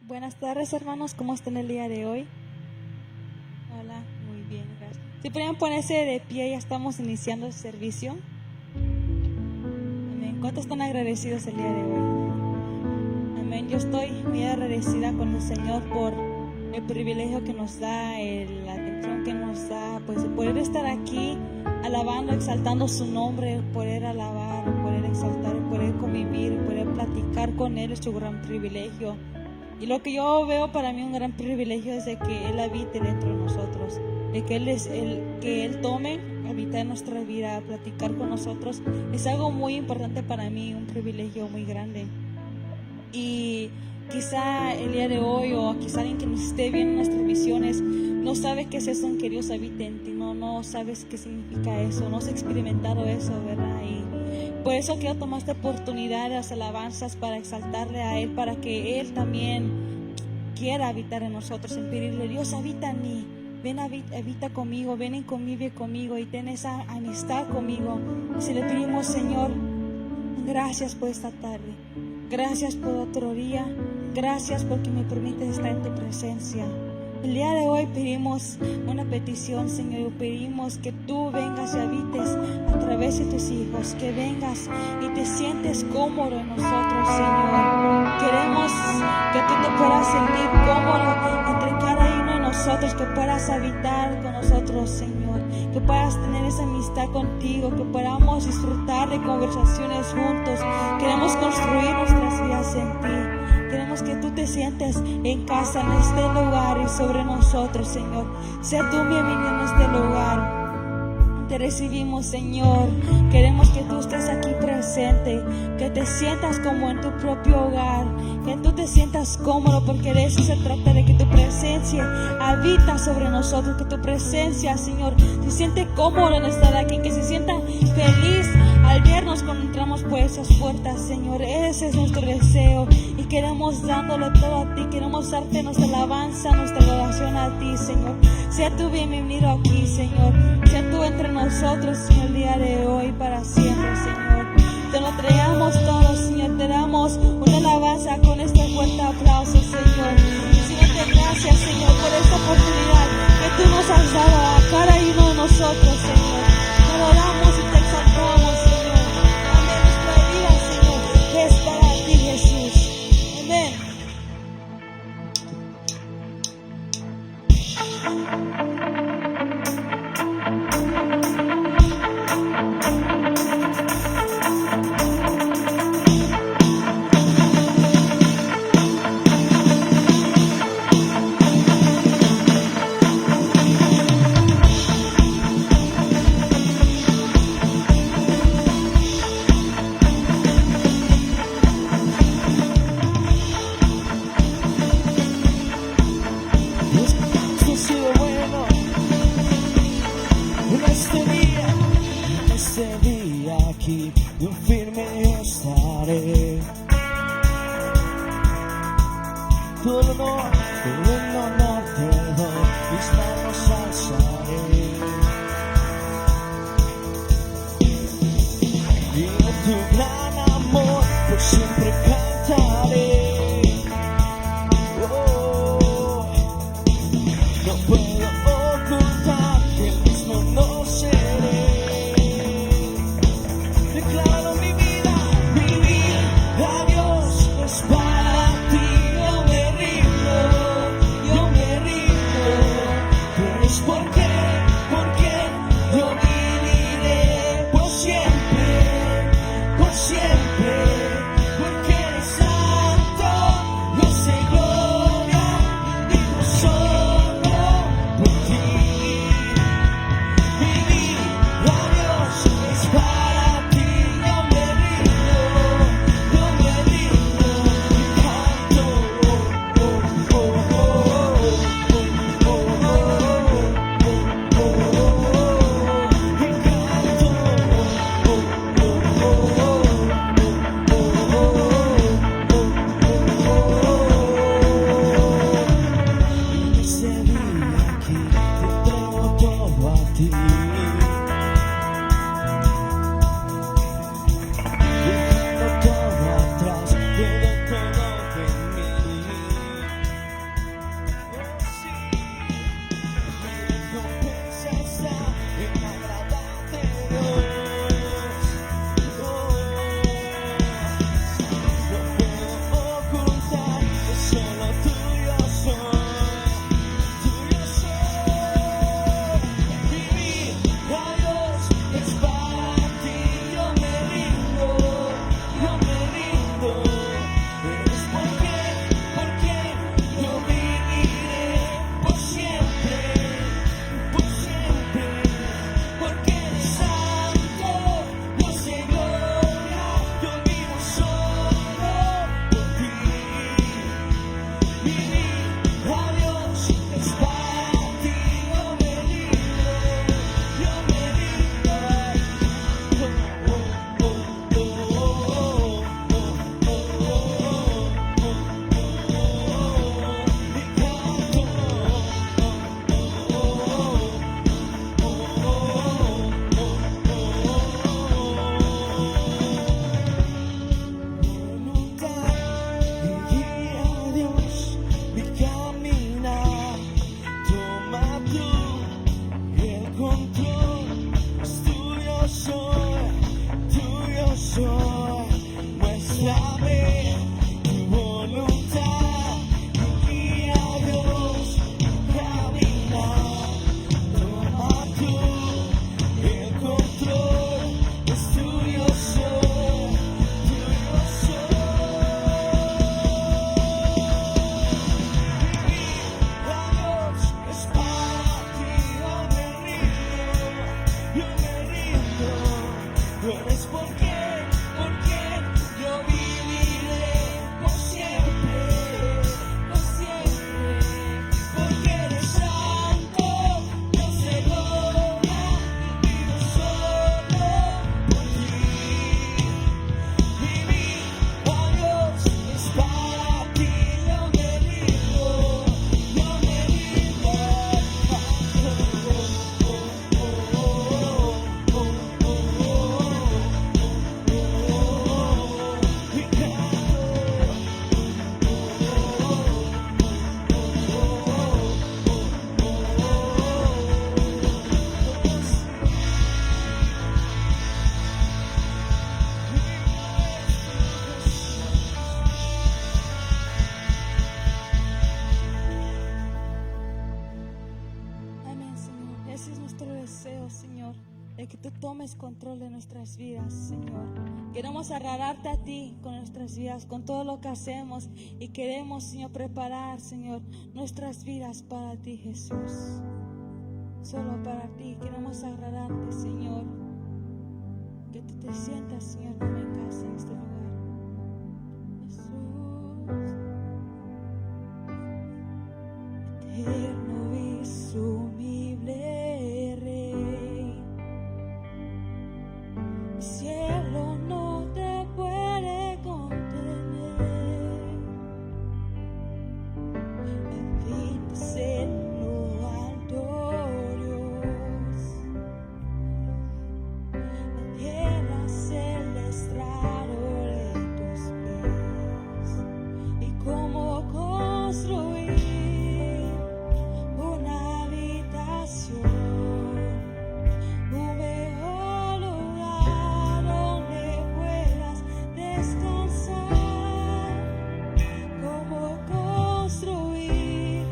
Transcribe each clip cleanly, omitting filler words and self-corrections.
Buenas tardes, hermanos, ¿cómo están el día de hoy? Hola, muy bien, gracias. Si pueden ponerse de pie, ya estamos iniciando el servicio. Amén. ¿Cuántos están agradecidos el día de hoy? Amén. Yo estoy muy agradecida con el Señor por el privilegio que nos da, la atención que nos da, pues de poder estar aquí alabando, exaltando su nombre, poder alabar, poder exaltar, poder convivir, poder platicar con Él es su gran privilegio. Y lo que yo veo para mí un gran privilegio es de que Él habite dentro de nosotros, de que Él tome, habita en nuestra vida, platicar con nosotros. Es algo muy importante para mí, un privilegio muy grande. Y quizá el día de hoy, o quizá alguien que nos esté viendo nuestras visiones, no sabe qué es eso en que Dios habite en ti, no sabes qué significa eso, no has experimentado eso, ¿verdad? Y por eso quiero tomar esta oportunidad de las alabanzas para exaltarle a Él, para que Él también quiera habitar en nosotros, en pedirle: Dios, habita en mí, ven, habita conmigo, ven y convive conmigo y ten esa amistad conmigo. Y si le pedimos: Señor, gracias por esta tarde, gracias por otro día, gracias porque me permites estar en tu presencia. El día de hoy pedimos una petición, Señor, pedimos que tú vengas y habites a través de tus hijos, que vengas y te sientes cómodo en nosotros, Señor. Queremos que tú te puedas sentir cómodo entre cada uno de nosotros, que puedas habitar con nosotros, Señor, que puedas tener esa amistad contigo, que podamos disfrutar de conversaciones juntos. Queremos construir nuestras vidas en ti. Queremos que tú te sientes en casa en este lugar y sobre nosotros, Señor. Sé tú bienvenido en este lugar. Te recibimos, Señor. Queremos que tú estés aquí presente, que te sientas como en tu propio hogar, que tú te sientas cómodo, porque de eso se trata, de que tu presencia habita sobre nosotros, que tu presencia, Señor, se siente cómodo en estar aquí, que se sienta feliz al vernos cuando entramos por esas puertas, Señor. Ese es nuestro deseo y queremos dándole todo a ti, queremos darte nuestra alabanza, nuestra adoración a ti, Señor. Sea tú bienvenido aquí, Señor. Sea tú entre nosotros en el día de hoy para siempre, Señor. Te lo entregamos todo, Señor. Te damos una alabanza con este fuerte aplauso, Señor. Señor, te gracias, Señor, por esta oportunidad que tú nos has dado a cada uno de nosotros, Señor. Te adoramos y te exaltamos, Señor. Amén. Nuestra vida, Señor, es para ti, Jesús. Amén. Aquí yo firme estaré. Todo honor te doy, mis manos alzaré. Y de tu gran amor por siempre cantaré. Oh, no puedo ocultar que el mismo no seré. Declaro mi vida a Dios es para ti, no me rindo. Ese es nuestro deseo, Señor, de que tú tomes control de nuestras vidas, Señor. Queremos agradarte a ti con nuestras vidas, con todo lo que hacemos, y queremos, Señor, preparar, Señor, nuestras vidas para ti, Jesús. Solo para ti queremos agradarte, Señor. Que tú te sientas, Señor, como en casa en este lugar. Jesús, eterno y sumible Rey, el cielo no te puede contener. Habitas en lo alto, Dios. La tierra es el estrado de tus pies. Y cómo construir una habitación, un mejor lugar donde puedas descansar. Cómo construir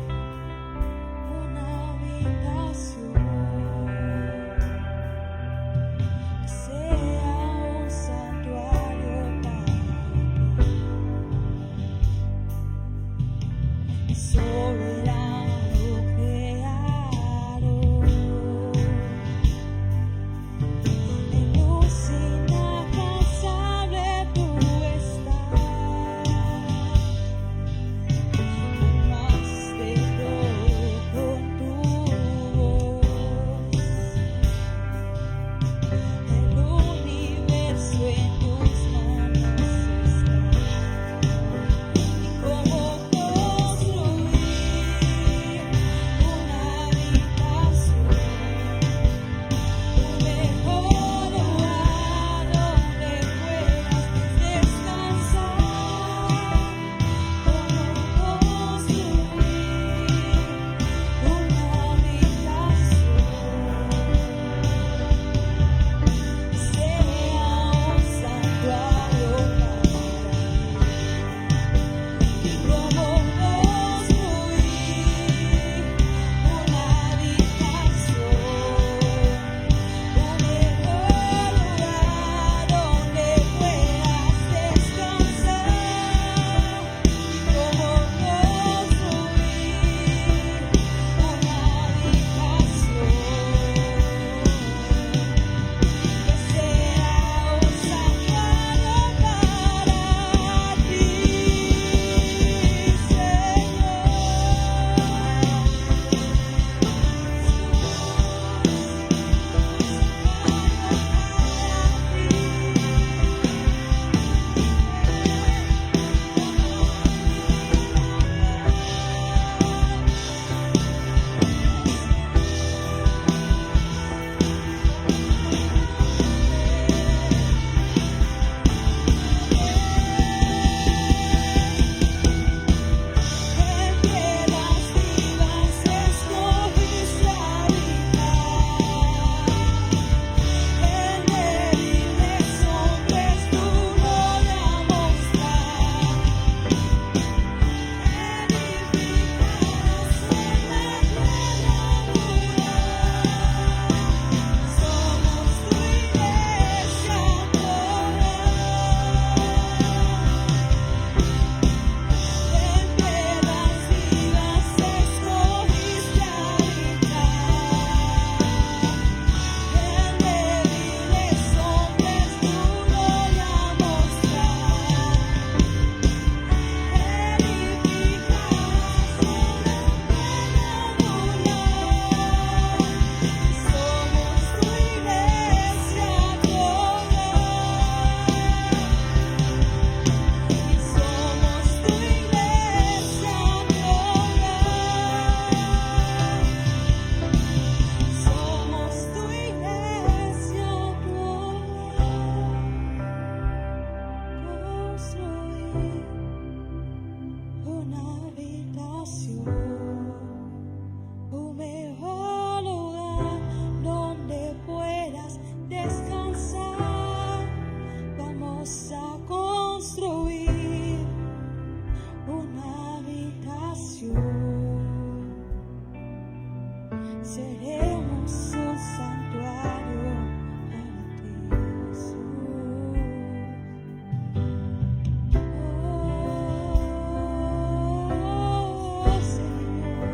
una habitación que sea un santuario para ti, soberano creador. En luz inalcanzable tú estás, formaste todo con tu voz. El universo en tus manos está. Y cómo construir una habitación, un mejor lugar donde puedas descansar. Cómo construir una habitación que sea un santuario para ti. Y cómo construir una habitación, un mejor lugar donde puedas descansar. Y cómo construir una habitación que sea un santuario para ti, en piedras vivas escogiste habitar, en débiles hombres tu gloria mostrar. Edificados en la tierra dura, somos tu iglesia adorada. En piedras vivas escogiste habitar, en débiles hombres tu gloria mostrar. Edificados en la vamos a construir una habitación. Seremos hermoso santuario para ti, Jesús. Oh, Señor,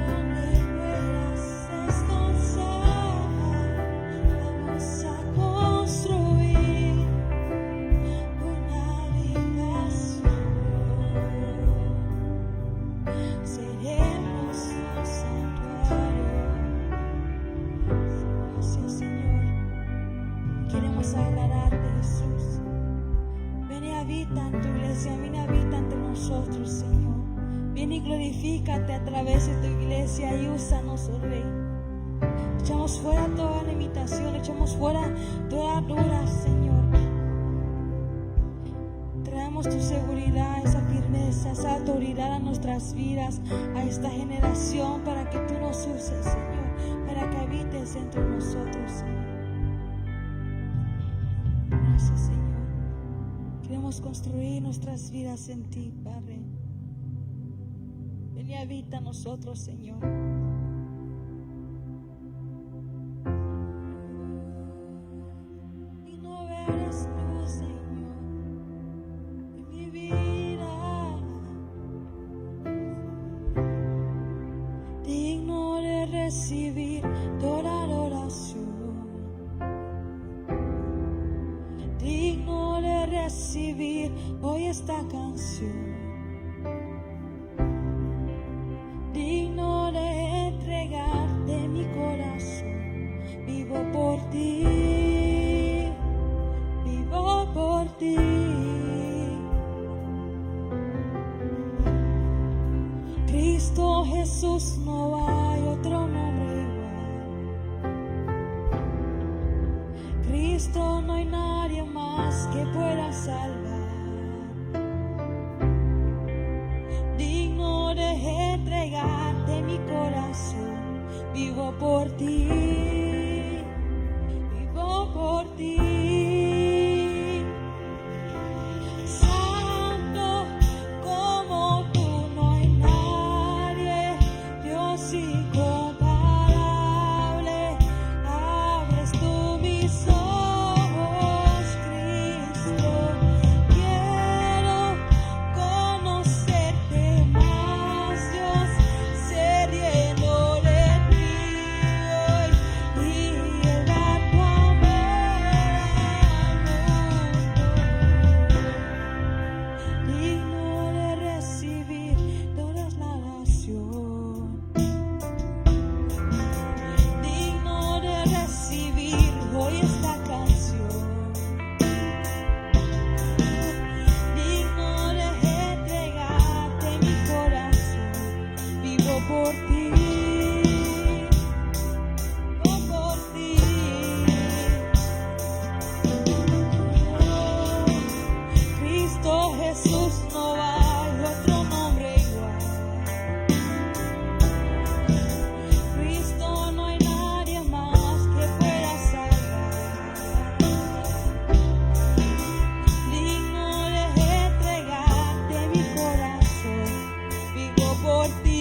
donde puedas descansar, vamos a construir una habitación. Seremos un santuario. Gracias, Señor. Queremos agradarte, Jesús. Ven y habita en tu iglesia, ven y habita entre nosotros, Señor. Ven y glorifícate a través de tu iglesia y úsanos, oh Rey. Echamos fuera toda limitación, echamos fuera toda duda, Señor. Traemos tu seguridad, esa firmeza, esa autoridad a nuestras vidas, a esta generación, para que tú nos uses, Señor, para que habites entre nosotros, Señor. Gracias, Señor. Queremos construir nuestras vidas en ti, Padre. Ven y habita en nosotros, Señor. Y no verás tú, Señor, en mi vida. Digno de recibir toda adoración. Digno de recibir hoy esta canción. Digno de entregarte mi corazón. Vivo por ti, vivo por ti. Cristo Jesús, no hay otro nombre igual. Cristo, no hay nadie más que pueda salvar. Digno de entregarte mi corazón. Vivo por ti, vivo por ti. Santo como tú no hay nadie, Dios incomparable. Abres tú mis ojos, Cristo. Quiero conocerte más, Dios, ser lleno de ti hoy y llevar tu amor al mundo. Digno de recibir toda la adoración. Digno de recibir hoy esta canción. Digno de entregarte mi corazón. Vivo por ti, vivo por ti. Cristo Jesús, no hay otro nombre igual. Cristo, no hay nadie más que pueda salvar. Digno de entregarte mi corazón. Vivo por ti,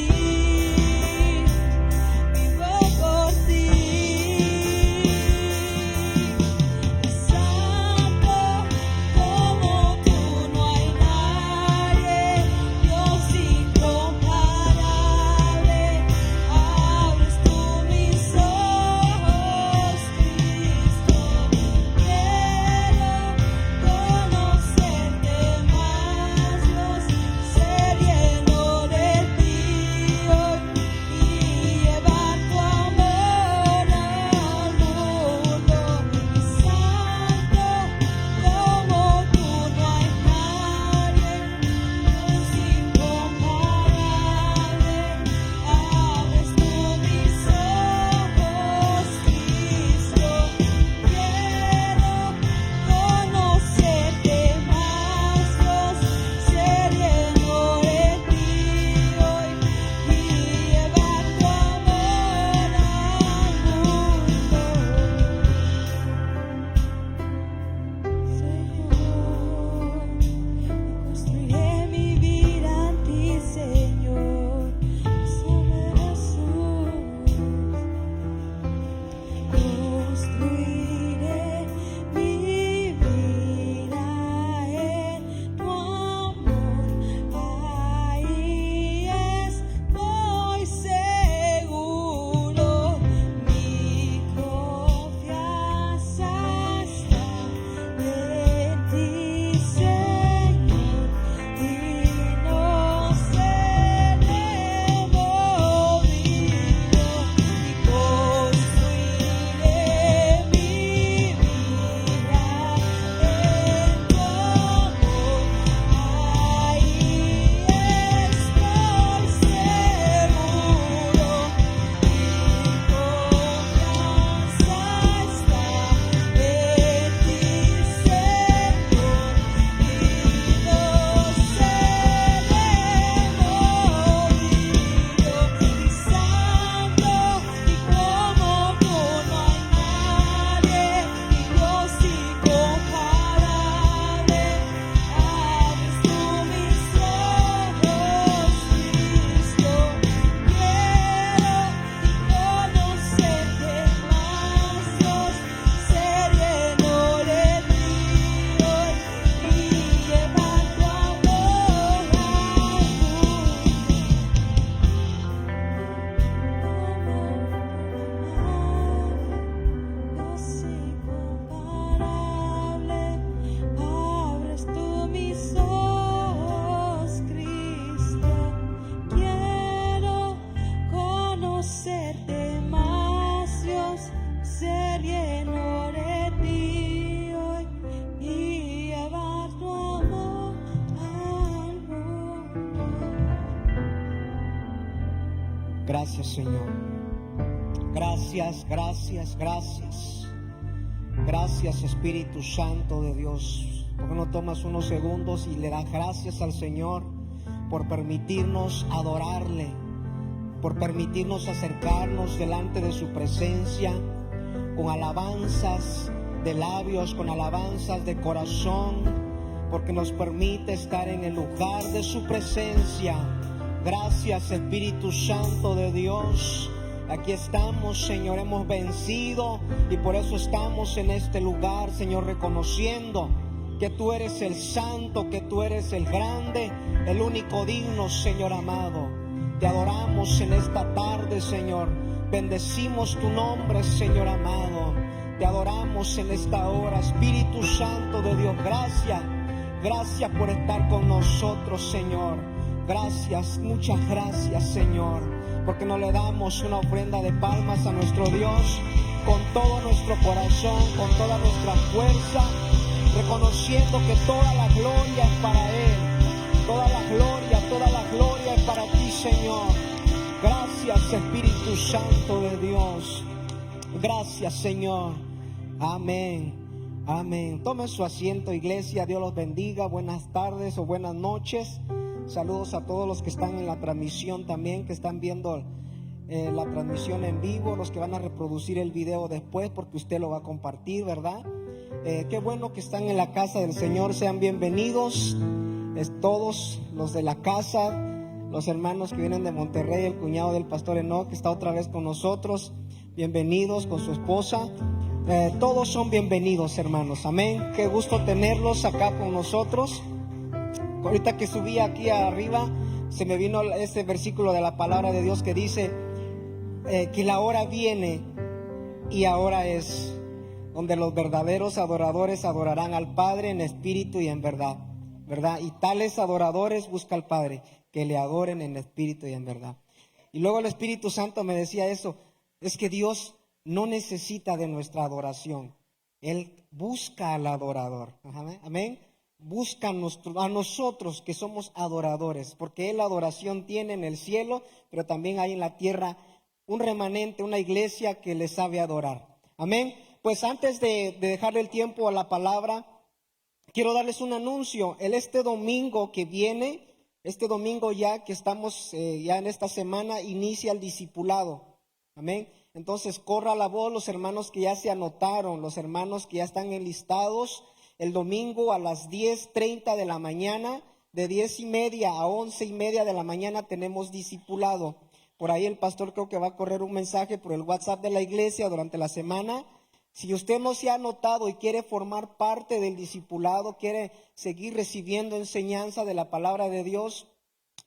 Gracias, Señor. Gracias, gracias, gracias. Gracias, Espíritu Santo de Dios. ¿Por qué no tomas unos segundos y le das gracias al Señor por permitirnos adorarle, por permitirnos acercarnos delante de su presencia con alabanzas de labios, con alabanzas de corazón, porque nos permite estar en el lugar de su presencia? Gracias, Espíritu Santo de Dios. Aquí estamos, Señor, hemos vencido y por eso estamos en este lugar, Señor, reconociendo que tú eres el santo, que tú eres el grande, el único digno, Señor amado. Te adoramos en esta tarde, Señor. Bendecimos tu nombre, Señor amado. Te adoramos en esta hora, Espíritu Santo de Dios. Gracias, gracias por estar con nosotros, Señor. Gracias, muchas gracias, Señor, porque no le damos una ofrenda de palmas a nuestro Dios con todo nuestro corazón, con toda nuestra fuerza, reconociendo que toda la gloria es para Él, toda la gloria es para ti, Señor. Gracias, Espíritu Santo de Dios. Gracias, Señor. Amén, amén. Tomen su asiento, iglesia. Dios los bendiga. Buenas tardes o buenas noches. Saludos a todos los que están en la transmisión también, que están viendo la transmisión en vivo, los que van a reproducir el video después porque usted lo va a compartir, ¿verdad? Qué bueno que están en la casa del Señor, sean bienvenidos todos los de la casa, los hermanos que vienen de Monterrey, el cuñado del pastor Enoch que está otra vez con nosotros, bienvenidos con su esposa. Todos son bienvenidos, hermanos, amén. Qué gusto tenerlos acá con nosotros. Ahorita que subí aquí arriba, se me vino ese versículo de la palabra de Dios que dice que la hora viene y ahora es, donde los verdaderos adoradores adorarán al Padre en espíritu y en verdad, ¿verdad? Y tales adoradores busca al Padre, que le adoren en espíritu y en verdad. Y luego el Espíritu Santo me decía eso, es que Dios no necesita de nuestra adoración, Él busca al adorador. Amén. Busca a nosotros que somos adoradores, porque Él la adoración tiene en el cielo, pero también hay en la tierra un remanente, una iglesia que le sabe adorar. Amén. Pues antes de dejarle el tiempo a la palabra, quiero darles un anuncio. Este domingo que viene, este domingo ya que estamos ya en esta semana, inicia el discipulado. Amén. Entonces corra la voz, los hermanos que ya se anotaron, los hermanos que ya están enlistados. El domingo a las 10:30 de la mañana, de 10:30 a 11:30 de la mañana tenemos discipulado. Por ahí el pastor creo que va a correr un mensaje por el WhatsApp de la iglesia durante la semana. Si usted no se ha anotado y quiere formar parte del discipulado, quiere seguir recibiendo enseñanza de la palabra de Dios,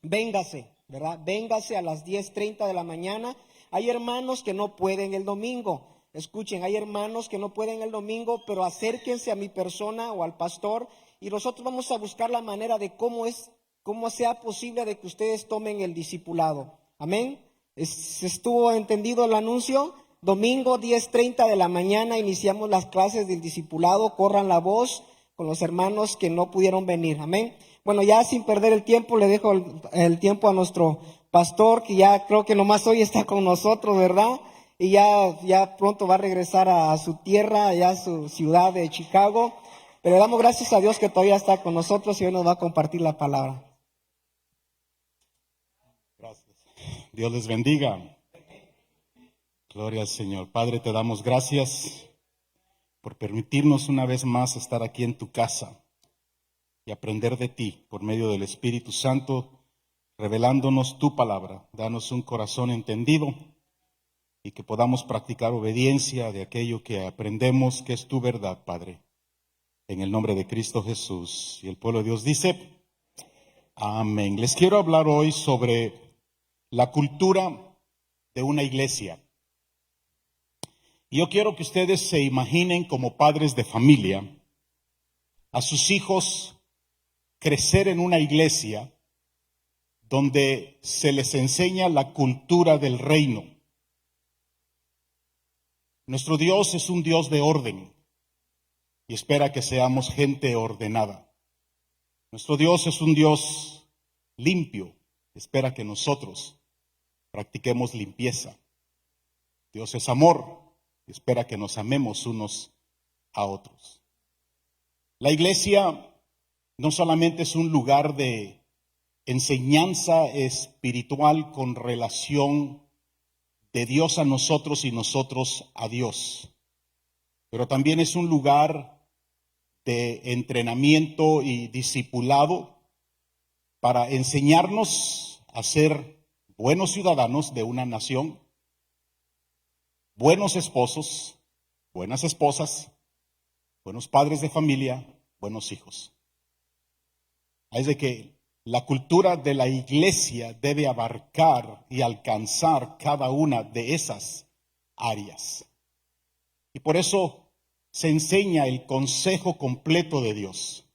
véngase, ¿verdad? Véngase a las 10:30 de la mañana. Hay hermanos que no pueden el domingo. Escuchen, hay hermanos que no pueden el domingo, pero acérquense a mi persona o al pastor y nosotros vamos a buscar la manera de cómo sea posible de que ustedes tomen el discipulado. Amén. ¿Estuvo entendido el anuncio? Domingo 10:30 de la mañana iniciamos las clases del discipulado. Corran la voz con los hermanos que no pudieron venir. Amén. Bueno, ya sin perder el tiempo, le dejo el tiempo a nuestro pastor, que ya creo que nomás hoy está con nosotros, ¿verdad? Y ya pronto va a regresar a su tierra, allá a su ciudad de Chicago. Pero damos gracias a Dios que todavía está con nosotros y hoy nos va a compartir la palabra. Gracias. Dios les bendiga. Gloria al Señor. Padre, te damos gracias por permitirnos una vez más estar aquí en tu casa y aprender de ti por medio del Espíritu Santo, revelándonos tu palabra. Danos un corazón entendido y que podamos practicar obediencia de aquello que aprendemos que es tu verdad, Padre. En el nombre de Cristo Jesús. Y el pueblo de Dios dice, amén. Les quiero hablar hoy sobre la cultura de una iglesia. Y yo quiero que ustedes se imaginen como padres de familia a sus hijos crecer en una iglesia donde se les enseña la cultura del reino. Nuestro Dios es un Dios de orden y espera que seamos gente ordenada. Nuestro Dios es un Dios limpio, espera que nosotros practiquemos limpieza. Dios es amor y espera que nos amemos unos a otros. La iglesia no solamente es un lugar de enseñanza espiritual con relación de Dios a nosotros y nosotros a Dios, pero también es un lugar de entrenamiento y discipulado para enseñarnos a ser buenos ciudadanos de una nación, buenos esposos, buenas esposas, buenos padres de familia, buenos hijos. Es de que la cultura de la iglesia debe abarcar y alcanzar cada una de esas áreas. Y por eso se enseña el consejo completo de Dios,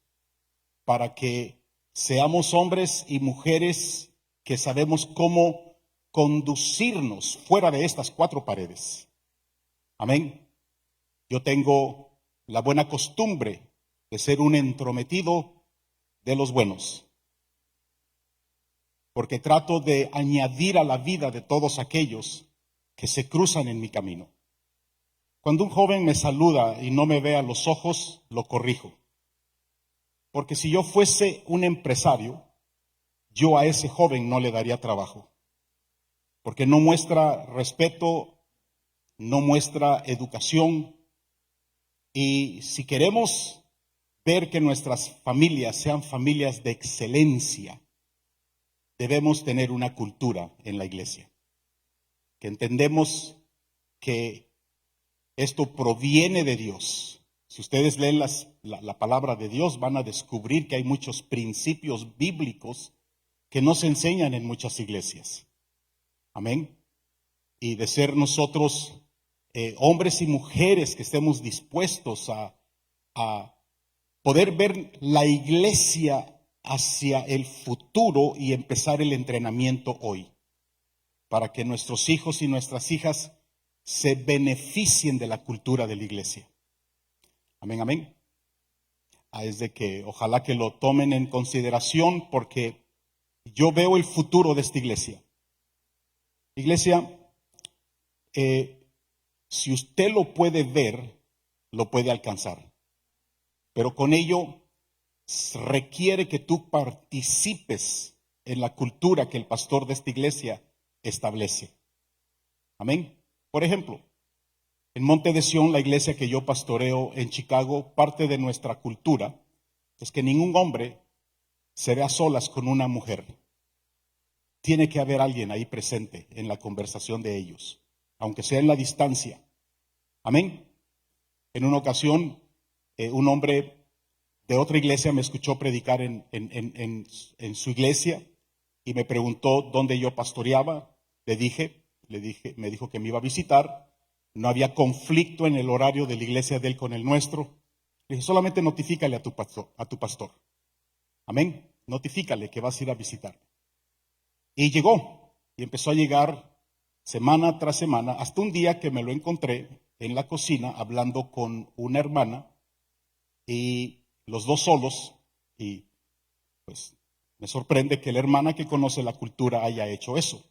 para que seamos hombres y mujeres que sabemos cómo conducirnos fuera de estas cuatro paredes. Amén. Yo tengo la buena costumbre de ser un entrometido de los buenos, porque trato de añadir a la vida de todos aquellos que se cruzan en mi camino. Cuando un joven me saluda y no me ve a los ojos, lo corrijo. Porque si yo fuese un empresario, yo a ese joven no le daría trabajo. Porque no muestra respeto, no muestra educación. Y si queremos ver que nuestras familias sean familias de excelencia, debemos tener una cultura en la iglesia. Que entendemos que esto proviene de Dios. Si ustedes leen la palabra de Dios, van a descubrir que hay muchos principios bíblicos que no se enseñan en muchas iglesias. Amén. Y de ser nosotros hombres y mujeres que estemos dispuestos a poder ver la iglesia hacia el futuro y empezar el entrenamiento hoy, para que nuestros hijos y nuestras hijas se beneficien de la cultura de la iglesia. Amén, amén. Es de que ojalá que lo tomen en consideración, porque yo veo el futuro de esta iglesia. Iglesia, si usted lo puede ver, lo puede alcanzar. Pero con ello requiere que tú participes en la cultura que el pastor de esta iglesia establece. Amén. Por ejemplo, en Monte de Sion, la iglesia que yo pastoreo en Chicago, parte de nuestra cultura es que ningún hombre se vea a solas con una mujer. Tiene que haber alguien ahí presente en la conversación de ellos, aunque sea en la distancia. Amén. En una ocasión, un hombre de otra iglesia me escuchó predicar en su iglesia y me preguntó dónde yo pastoreaba. Me dijo que me iba a visitar. No había conflicto en el horario de la iglesia de él con el nuestro. Le dije, solamente notifícale a tu pastor. Amén. Notifícale que vas a ir a visitar. Y llegó, y empezó a llegar semana tras semana, hasta un día que me lo encontré en la cocina hablando con una hermana, y los dos solos, y pues me sorprende que la hermana que conoce la cultura haya hecho eso.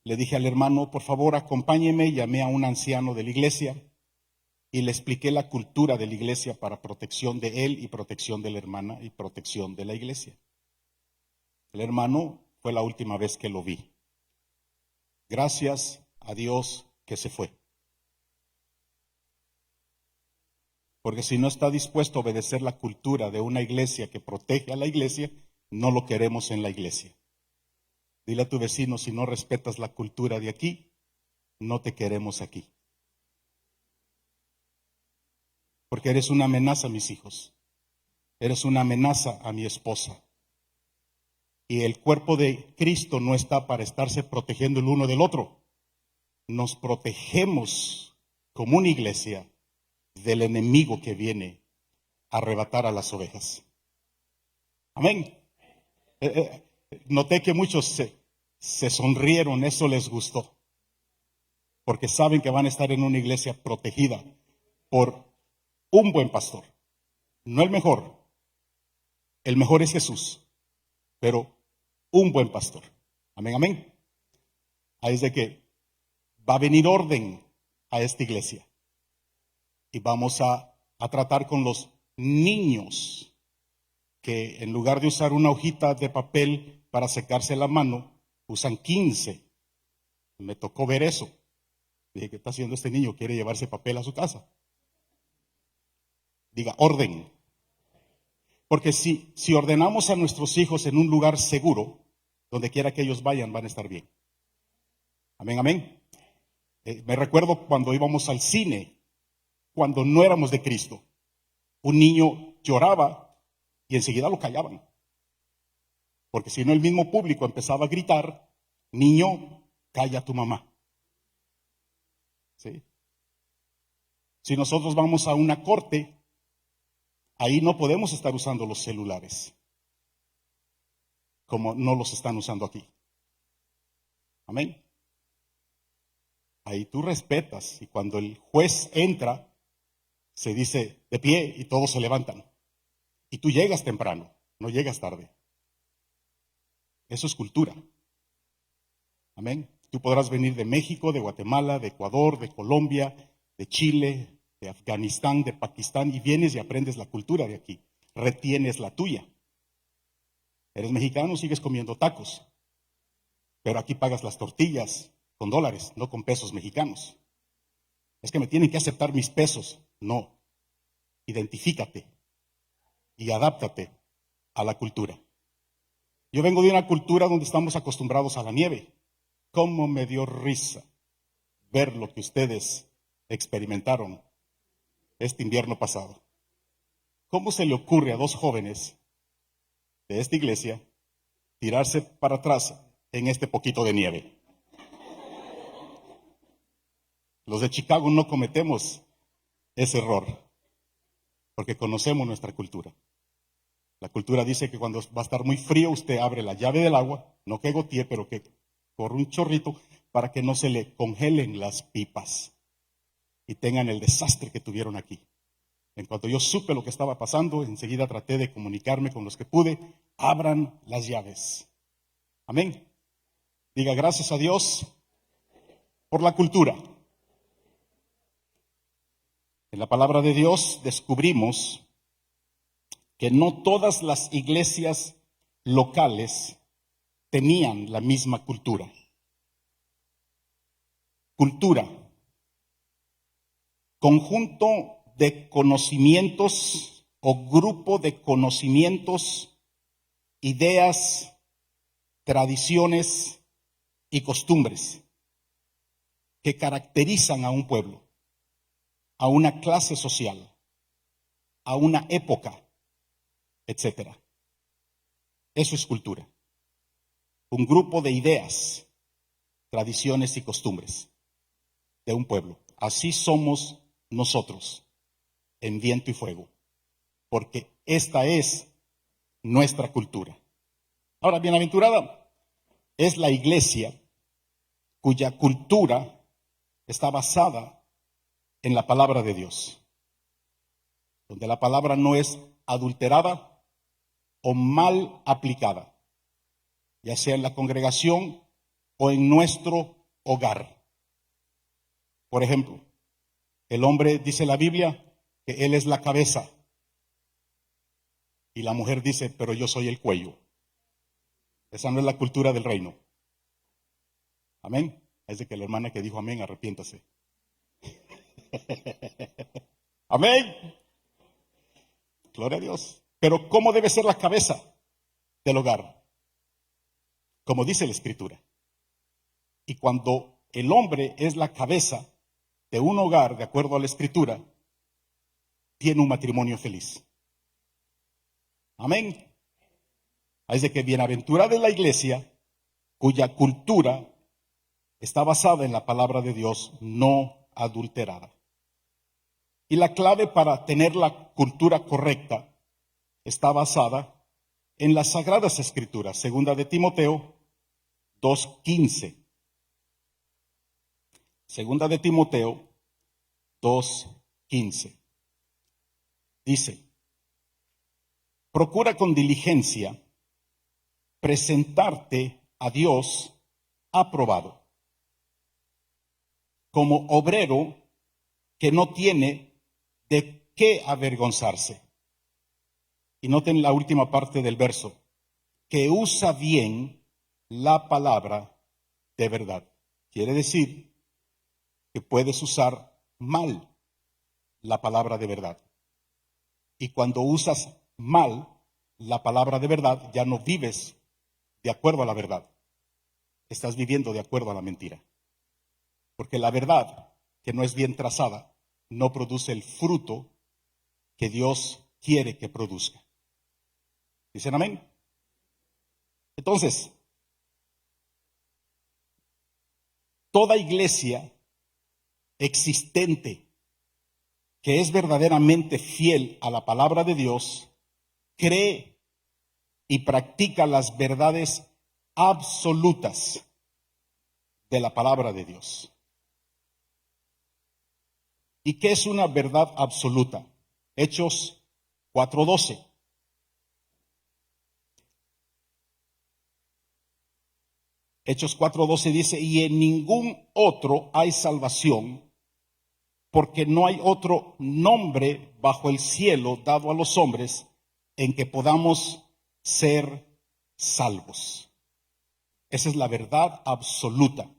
Le dije al hermano, por favor, acompáñeme. Llamé a un anciano de la iglesia y le expliqué la cultura de la iglesia para protección de él y protección de la hermana y protección de la iglesia. El hermano fue la última vez que lo vi. Gracias a Dios que se fue. Porque si no está dispuesto a obedecer la cultura de una iglesia que protege a la iglesia, no lo queremos en la iglesia. Dile a tu vecino, si no respetas la cultura de aquí, no te queremos aquí. Porque eres una amenaza a mis hijos. Eres una amenaza a mi esposa. Y el cuerpo de Cristo no está para estarse protegiendo el uno del otro. Nos protegemos como una iglesia del enemigo que viene a arrebatar a las ovejas. Amén. Noté que muchos se sonrieron, eso les gustó, porque saben que van a estar en una iglesia protegida por un buen pastor. No el mejor es Jesús, pero un buen pastor. Amén, amén. Ahí es de que va a venir orden a esta iglesia. Y vamos a tratar con los niños que en lugar de usar una hojita de papel para secarse la mano, usan 15. Me tocó ver eso. Dije, ¿qué está haciendo este niño? ¿Quiere llevarse papel a su casa? Diga, orden. Porque si ordenamos a nuestros hijos en un lugar seguro, donde quiera que ellos vayan, van a estar bien. Amén, amén. Me recuerdo cuando íbamos al cine, cuando no éramos de Cristo. Un niño lloraba y enseguida lo callaban. Porque si no, el mismo público empezaba a gritar, niño, calla a tu mamá. ¿Sí? Si nosotros vamos a una corte, ahí no podemos estar usando los celulares, como no los están usando aquí. Amén. Ahí tú respetas y cuando el juez entra, se dice de pie y todos se levantan. Y tú llegas temprano, no llegas tarde. Eso es cultura. Amén. Tú podrás venir de México, de Guatemala, de Ecuador, de Colombia, de Chile, de Afganistán, de Pakistán, y vienes y aprendes la cultura de aquí. Retienes la tuya. Eres mexicano, sigues comiendo tacos. Pero aquí pagas las tortillas con dólares, no con pesos mexicanos. Es que me tienen que aceptar mis pesos. No. Identifícate y adáptate a la cultura. Yo vengo de una cultura donde estamos acostumbrados a la nieve. ¿Cómo me dio risa ver lo que ustedes experimentaron este invierno pasado? ¿Cómo se le ocurre a dos jóvenes de esta iglesia tirarse para atrás en este poquito de nieve? Los de Chicago no cometemos ese error, porque conocemos nuestra cultura. La cultura dice que cuando va a estar muy frío, usted abre la llave del agua, no que gotee, pero que corre un chorrito para que no se le congelen las pipas y tengan el desastre que tuvieron aquí. En cuanto yo supe lo que estaba pasando, enseguida traté de comunicarme con los que pude. Abran las llaves. Amén. Diga gracias a Dios por la cultura. En la palabra de Dios descubrimos que no todas las iglesias locales tenían la misma cultura. Cultura, conjunto de conocimientos o grupo de conocimientos, ideas, tradiciones y costumbres que caracterizan a un pueblo, a una clase social, a una época, etcétera. Eso es cultura. Un grupo de ideas, tradiciones y costumbres de un pueblo. Así somos nosotros, en Viento y Fuego, porque esta es nuestra cultura. Ahora, bienaventurada es la iglesia cuya cultura está basada en la palabra de Dios, donde la palabra no es adulterada o mal aplicada, ya sea en la congregación o en nuestro hogar. Por ejemplo, el hombre dice la Biblia que él es la cabeza y la mujer dice, pero yo soy el cuello. Esa no es la cultura del reino. Amén. Es de que la hermana que dijo amén, arrepiéntase. Amén. Gloria a Dios. Pero ¿cómo debe ser la cabeza del hogar? Como dice la Escritura. Y cuando el hombre es la cabeza de un hogar, de acuerdo a la Escritura, tiene un matrimonio feliz. Amén. Es de que bienaventurada es la iglesia cuya cultura está basada en la palabra de Dios, no adulterada. Y la clave para tener la cultura correcta está basada en las Sagradas Escrituras. Segunda de Timoteo 2:15. Segunda de Timoteo 2:15. Dice, procura con diligencia presentarte a Dios aprobado, como obrero que no tiene de qué avergonzarse. Y noten la última parte del verso, que usa bien la palabra de verdad. Quiere decir que puedes usar mal la palabra de verdad. Y cuando usas mal la palabra de verdad, ya no vives de acuerdo a la verdad. Estás viviendo de acuerdo a la mentira. Porque la verdad, que no es bien trazada, no produce el fruto que Dios quiere que produzca. ¿Dicen amén? Entonces, toda iglesia existente que es verdaderamente fiel a la palabra de Dios, cree y practica las verdades absolutas de la palabra de Dios. ¿Y qué es una verdad absoluta? Hechos 4:12. Hechos 4:12 dice, y en ningún otro hay salvación, porque no hay otro nombre bajo el cielo dado a los hombres en que podamos ser salvos. Esa es la verdad absoluta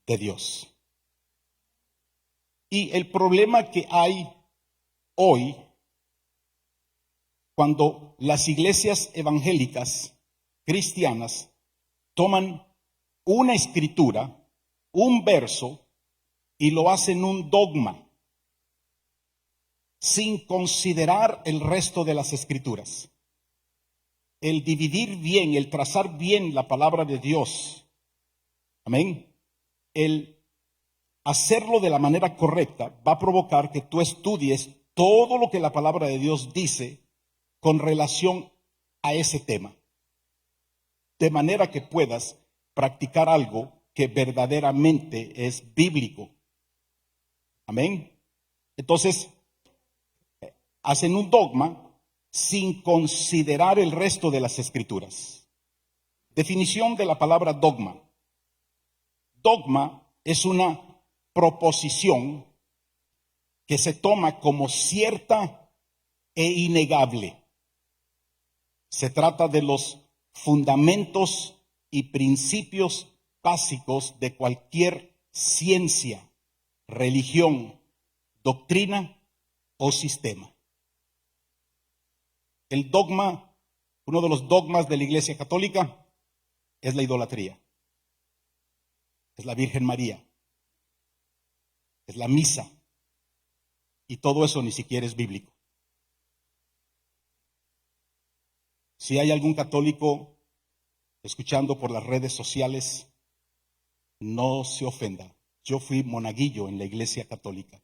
de Dios. Y el problema que hay hoy, cuando las iglesias evangélicas cristianas toman una escritura, un verso, y lo hacen un dogma, sin considerar el resto de las escrituras. El dividir bien, el trazar bien la palabra de Dios, amén, el hacerlo de la manera correcta va a provocar que tú estudies todo lo que la palabra de Dios dice con relación a ese tema, de manera que puedas practicar algo que verdaderamente es bíblico. Amén. Entonces, hacen un dogma sin considerar el resto de las escrituras. Definición de la palabra dogma. Dogma es una proposición que se toma como cierta e innegable. Se trata de los fundamentos y principios básicos de cualquier ciencia, religión, doctrina o sistema. El dogma, uno de los dogmas de la Iglesia Católica es la idolatría. Es la Virgen María. Es la misa. Y todo eso ni siquiera es bíblico. Si hay algún católico escuchando por las redes sociales, no se ofenda. Yo fui monaguillo en la Iglesia Católica,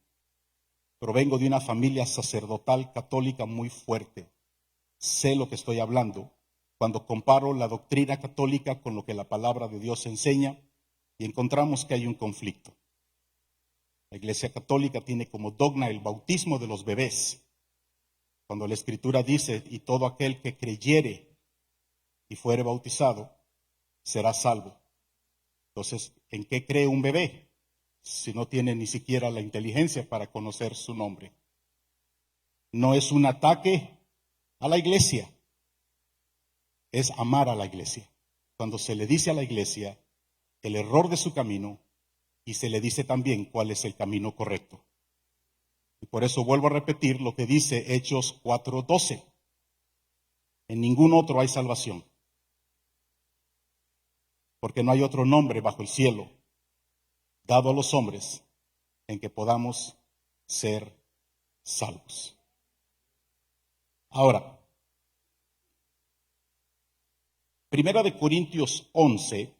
pero vengo de una familia sacerdotal católica muy fuerte. Sé lo que estoy hablando cuando comparo la doctrina católica con lo que la palabra de Dios enseña y encontramos que hay un conflicto. La Iglesia Católica tiene como dogma el bautismo de los bebés, cuando la Escritura dice, y todo aquel que creyere y fuere bautizado será salvo. Entonces, ¿en qué cree un bebé si no tiene ni siquiera la inteligencia para conocer su nombre? No es un ataque a la iglesia, es amar a la iglesia. Cuando se le dice a la iglesia el error de su camino y se le dice también cuál es el camino correcto. Y por eso vuelvo a repetir lo que dice Hechos 4:12. En ningún otro hay salvación, porque no hay otro nombre bajo el cielo dado a los hombres en que podamos ser salvos. Ahora, Primera de Corintios 11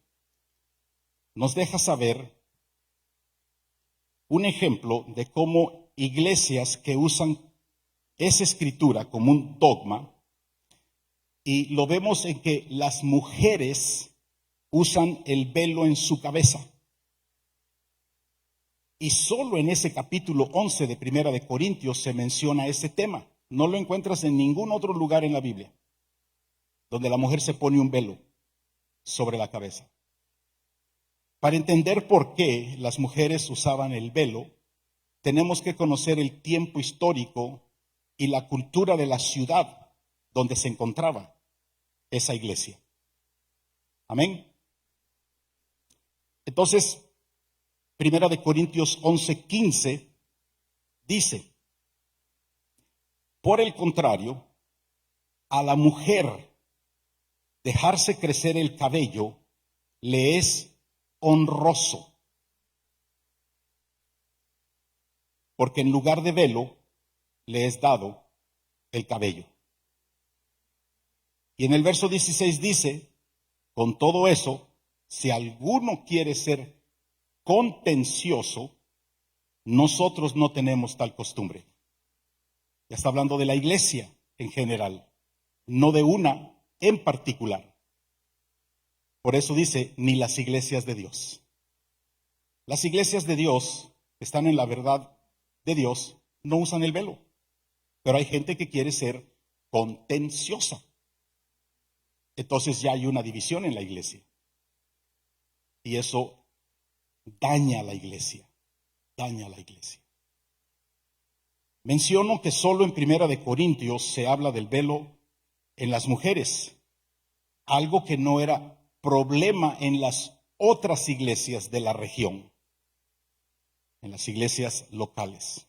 nos deja saber un ejemplo de cómo iglesias que usan esa escritura como un dogma, y lo vemos en que las mujeres usan el velo en su cabeza. Y solo en ese capítulo 11 de Primera de Corintios se menciona ese tema. No lo encuentras en ningún otro lugar en la Biblia donde la mujer se pone un velo sobre la cabeza. Para entender por qué las mujeres usaban el velo, tenemos que conocer el tiempo histórico y la cultura de la ciudad donde se encontraba esa iglesia. Amén. Entonces, 1 Corintios 11:15 dice: por el contrario, a la mujer dejarse crecer el cabello le es honroso, porque en lugar de velo le es dado el cabello. Y en el verso 16 dice: con todo eso, si alguno quiere ser contencioso, nosotros no tenemos tal costumbre. Ya está hablando de la iglesia en general, no de una en particular. Por eso dice, ni las iglesias de Dios. Las iglesias de Dios que están en la verdad de Dios no usan el velo, pero hay gente que quiere ser contenciosa. Entonces ya hay una división en la iglesia. Y eso daña a la iglesia, daña a la iglesia. Menciono que solo en 1 Corintios se habla del velo en las mujeres, algo que no era problema en las otras iglesias de la región, en las iglesias locales.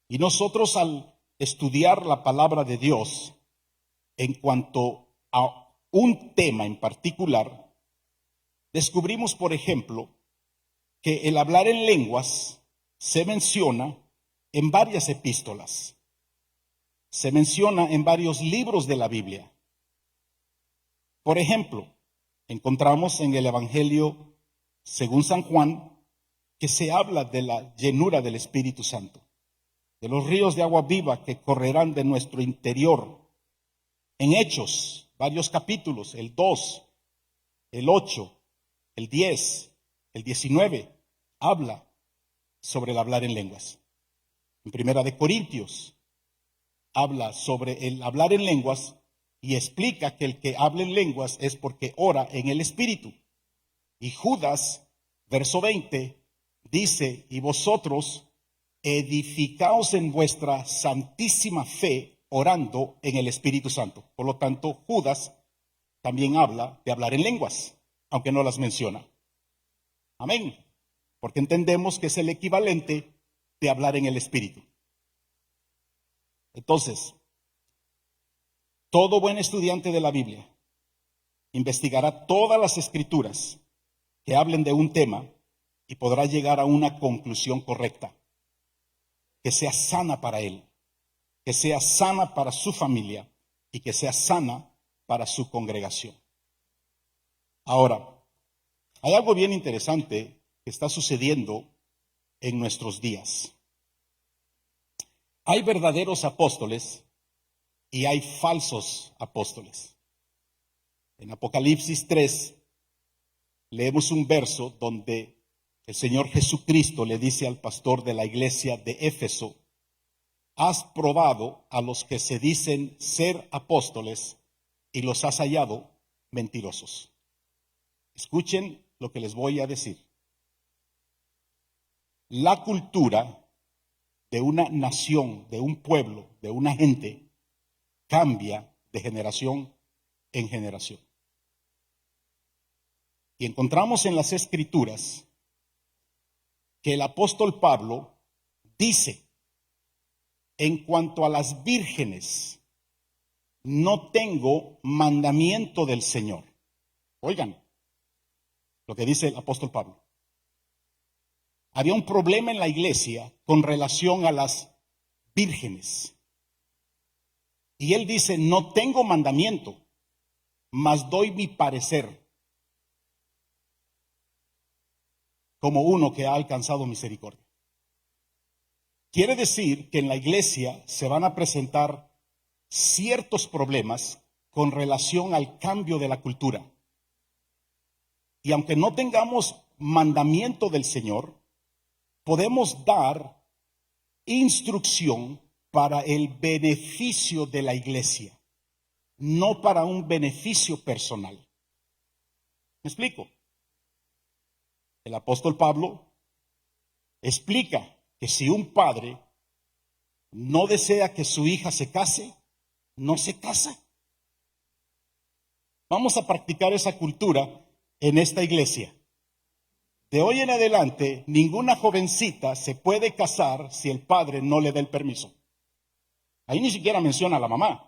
Y nosotros al estudiar la palabra de Dios en cuanto a un tema en particular, descubrimos, por ejemplo, que el hablar en lenguas se menciona en varias epístolas, se menciona en varios libros de la Biblia. Por ejemplo, encontramos en el Evangelio según San Juan que se habla de la llenura del Espíritu Santo, de los ríos de agua viva que correrán de nuestro interior. En Hechos, varios capítulos, el 2, el 8, el 10, el 19, habla sobre el hablar en lenguas. En 1 Corintios habla sobre el hablar en lenguas y explica que el que habla en lenguas es porque ora en el Espíritu. Y Judas, verso 20, dice: y vosotros edificaos en vuestra santísima fe orando en el Espíritu Santo. Por lo tanto, Judas también habla de hablar en lenguas, aunque no las menciona. Amén. Porque entendemos que es el equivalente de hablar en el Espíritu. Entonces, todo buen estudiante de la Biblia investigará todas las escrituras que hablen de un tema y podrá llegar a una conclusión correcta, que sea sana para él, que sea sana para su familia y que sea sana para su congregación. Ahora, hay algo bien interesante que está sucediendo en nuestros días. Hay verdaderos apóstoles y hay falsos apóstoles. En Apocalipsis 3 leemos un verso donde el Señor Jesucristo le dice al pastor de la iglesia de Éfeso: has probado a los que se dicen ser apóstoles y los has hallado mentirosos. Escuchen lo que les voy a decir. La cultura de una nación, de un pueblo, de una gente, cambia de generación en generación. Y encontramos en las Escrituras que el apóstol Pablo dice: en cuanto a las vírgenes, no tengo mandamiento del Señor. Oigan lo que dice el apóstol Pablo. Había un problema en la iglesia con relación a las vírgenes. Y él dice: no tengo mandamiento, mas doy mi parecer, como uno que ha alcanzado misericordia. Quiere decir que en la iglesia se van a presentar ciertos problemas con relación al cambio de la cultura. Y aunque no tengamos mandamiento del Señor, podemos dar instrucción para el beneficio de la iglesia, no para un beneficio personal. ¿Me explico? El apóstol Pablo explica que si un padre no desea que su hija se case, no se casa. Vamos a practicar esa cultura en esta iglesia. De hoy en adelante, ninguna jovencita se puede casar si el padre no le da el permiso. Ahí ni siquiera menciona a la mamá.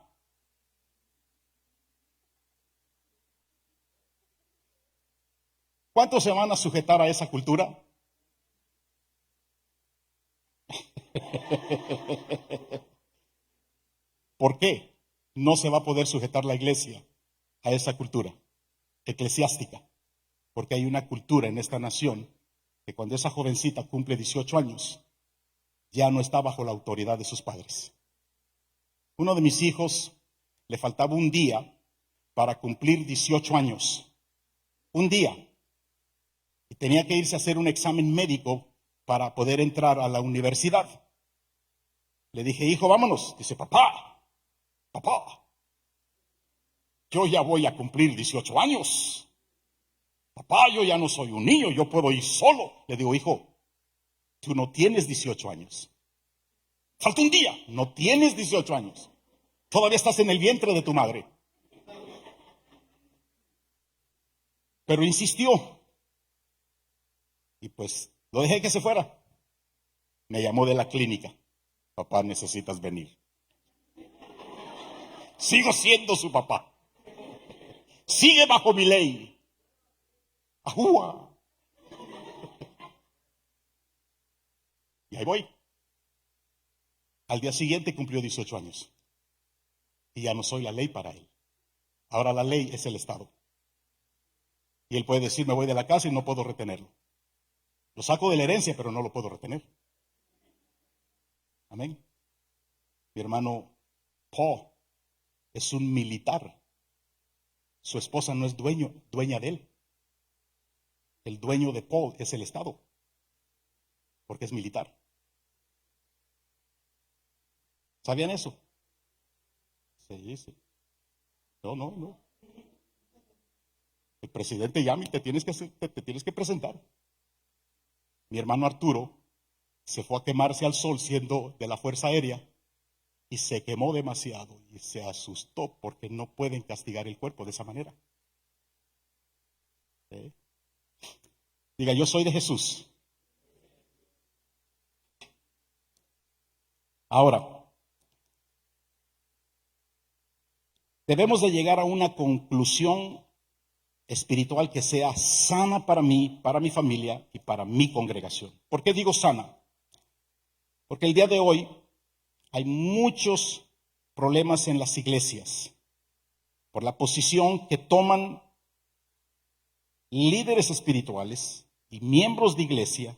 ¿Cuántos se van a sujetar a esa cultura? ¿Por qué no se va a poder sujetar la iglesia a esa cultura eclesiástica? Porque hay una cultura en esta nación que cuando esa jovencita cumple 18 años, ya no está bajo la autoridad de sus padres. Uno de mis hijos le faltaba un día para cumplir 18 años. Un día. Y tenía que irse a hacer un examen médico para poder entrar a la universidad. Le dije, hijo, vámonos. Dice, papá, yo ya voy a cumplir 18 años. Papá, yo ya no soy un niño, yo puedo ir solo. Le digo, hijo, tú no tienes 18 años. Falta un día, no tienes 18 años. Todavía estás en el vientre de tu madre. Pero insistió. Y pues lo dejé que se fuera. Me llamó de la clínica. Papá, necesitas venir. Sigo siendo su papá. Sigue bajo mi ley. ¡Ajúa! Y ahí voy. Al día siguiente cumplió 18 años. Y ya no soy la ley para él. Ahora la ley es el Estado. Y él puede decir, me voy de la casa y no puedo retenerlo. Lo saco de la herencia, pero no lo puedo retener. Amén. Mi hermano Paul es un militar. Su esposa no es dueña de él. El dueño de Paul es el Estado, porque es militar. ¿Sabían eso? Sí. No. El presidente llama y te tienes que presentar. Mi hermano Arturo se fue a quemarse al sol siendo de la Fuerza Aérea y se quemó demasiado y se asustó porque no pueden castigar el cuerpo de esa manera. ¿Sí? Diga, yo soy de Jesús. Ahora, debemos de llegar a una conclusión espiritual que sea sana para mí, para mi familia y para mi congregación. ¿Por qué digo sana? Porque el día de hoy hay muchos problemas en las iglesias por la posición que toman líderes espirituales y miembros de iglesia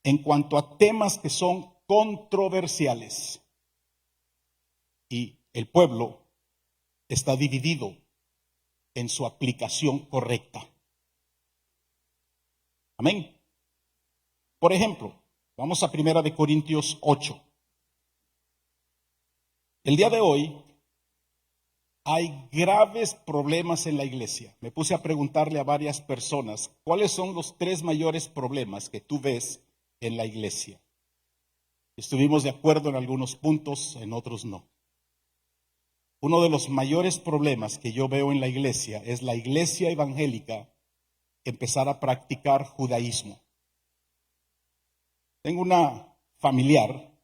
en cuanto a temas que son controversiales. Y el pueblo está dividido en su aplicación correcta. Amén. Por ejemplo, vamos a 1 Corintios 8. El día de hoy hay graves problemas en la iglesia. Me puse a preguntarle a varias personas cuáles son los 3 mayores problemas que tú ves en la iglesia. Estuvimos de acuerdo en algunos puntos, en otros no. Uno de los mayores problemas que yo veo en la iglesia es la iglesia evangélica empezar a practicar judaísmo. Tengo una familiar,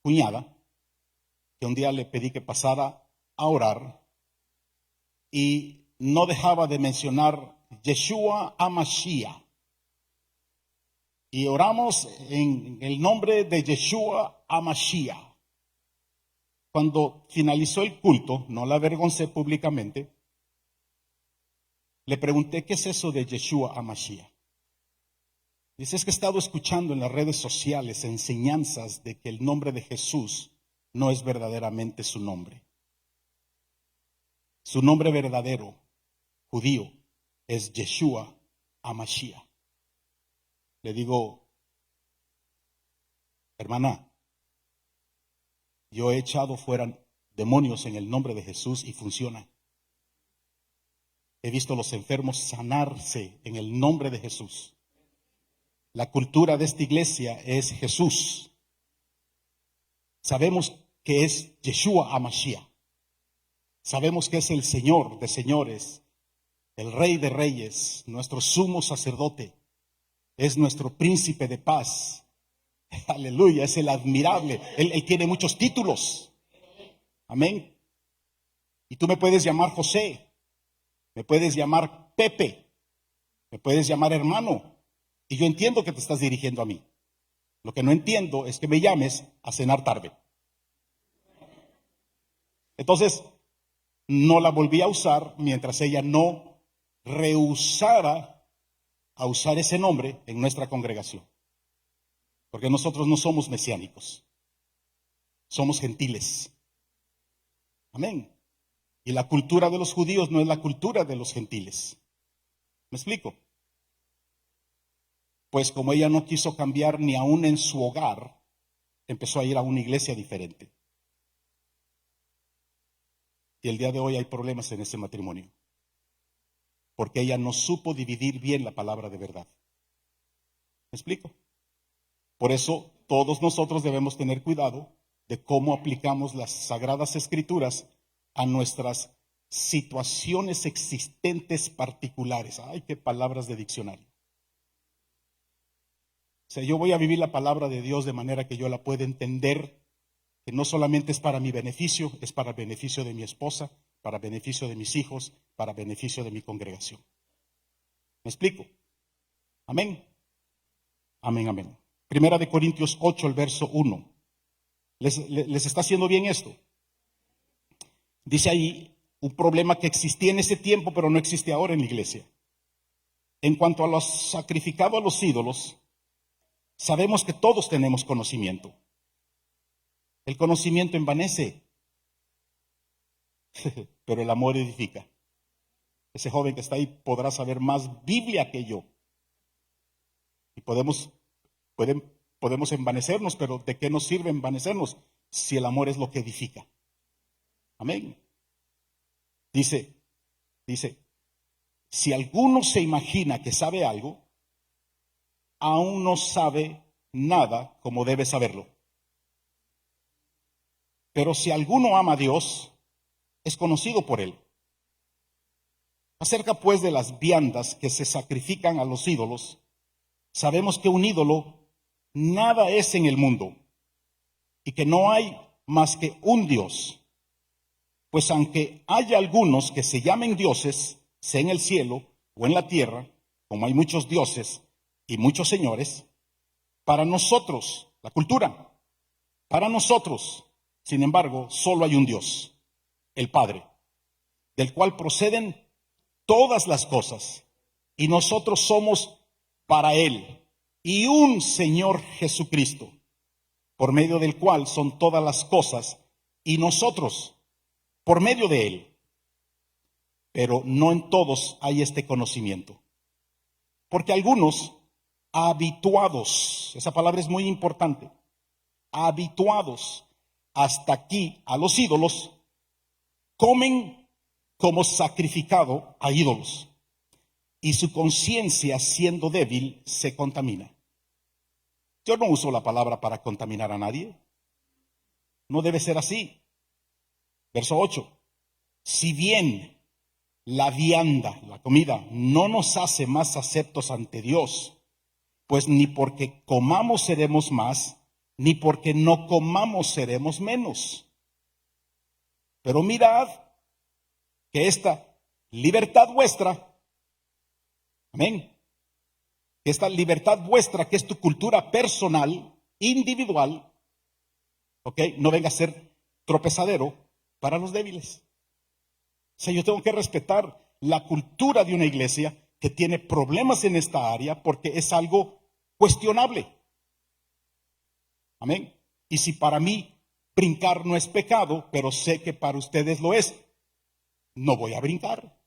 cuñada, que un día le pedí que pasara a orar y no dejaba de mencionar Yeshua HaMashiach. Y oramos en el nombre de Yeshua HaMashiach. Cuando finalizó el culto, no la avergoncé públicamente, le pregunté, ¿qué es eso de Yeshua HaMashiach? Dice, es que he estado escuchando en las redes sociales enseñanzas de que el nombre de Jesús no es verdaderamente su nombre. Su nombre verdadero, judío, es Yeshua HaMashiach. Le digo, hermana, yo he echado fuera demonios en el nombre de Jesús y funciona. He visto a los enfermos sanarse en el nombre de Jesús. La cultura de esta iglesia es Jesús. Sabemos que es Yeshua HaMashiach. Sabemos que es el Señor de señores, el Rey de reyes, nuestro sumo sacerdote. Es nuestro príncipe de paz. Aleluya, es el admirable. Él tiene muchos títulos. Amén. Y tú me puedes llamar José, me puedes llamar Pepe, me puedes llamar hermano. Y yo entiendo que te estás dirigiendo a mí. Lo que no entiendo es que me llames a cenar tarde. Entonces, no la volví a usar mientras ella no rehusara a usar ese nombre en nuestra congregación. Porque nosotros no somos mesiánicos, somos gentiles. Amén. Y la cultura de los judíos no es la cultura de los gentiles. ¿Me explico? Pues como ella no quiso cambiar ni aún en su hogar, empezó a ir a una iglesia diferente. Y el día de hoy hay problemas en ese matrimonio. Porque ella no supo dividir bien la palabra de verdad. ¿Me explico? Por eso todos nosotros debemos tener cuidado de cómo aplicamos las Sagradas Escrituras a nuestras situaciones existentes particulares. Ay, qué palabras de diccionario. O sea, yo voy a vivir la palabra de Dios de manera que yo la pueda entender, que no solamente es para mi beneficio, es para el beneficio de mi esposa, para beneficio de mis hijos, para beneficio de mi congregación. ¿Me explico? Amén. Amén, amén. Primera de Corintios 8, el verso 1. ¿Les está haciendo bien esto? Dice ahí un problema que existía en ese tiempo, pero no existe ahora en la iglesia. En cuanto a lo sacrificado a los ídolos, sabemos que todos tenemos conocimiento. El conocimiento envanece, pero el amor edifica. Ese joven que está ahí podrá saber más Biblia que yo. Y podemos envanecernos, pero ¿de qué nos sirve envanecernos si el amor es lo que edifica? Amén. Dice, si alguno se imagina que sabe algo, aún no sabe nada como debe saberlo. Pero si alguno ama a Dios, es conocido por él. Acerca pues de las viandas que se sacrifican a los ídolos, sabemos que un ídolo nada es en el mundo y que no hay más que un Dios. Pues aunque haya algunos que se llamen dioses, sea en el cielo o en la tierra, como hay muchos dioses y muchos señores, para nosotros, la cultura, para nosotros, sin embargo, solo hay un Dios, el Padre, del cual proceden todas las cosas, y nosotros somos para Él, y un Señor Jesucristo, por medio del cual son todas las cosas, y nosotros, por medio de Él. Pero no en todos hay este conocimiento, porque algunos habituados, esa palabra es muy importante, habituados hasta aquí a los ídolos, comen como sacrificado a ídolos, y su conciencia, siendo débil, se contamina. Yo no uso la palabra para contaminar a nadie. No debe ser así. Verso 8. Si bien la vianda, la comida, no nos hace más aceptos ante Dios, pues ni porque comamos seremos más, ni porque no comamos seremos menos. Pero mirad que esta libertad vuestra, amén, que esta libertad vuestra, que es tu cultura personal, individual, ok, no venga a ser tropezadero para los débiles. O sea, yo tengo que respetar la cultura de una iglesia que tiene problemas en esta área porque es algo cuestionable. Amén. Y si para mí brincar no es pecado, pero sé que para ustedes lo es, no voy a brincar.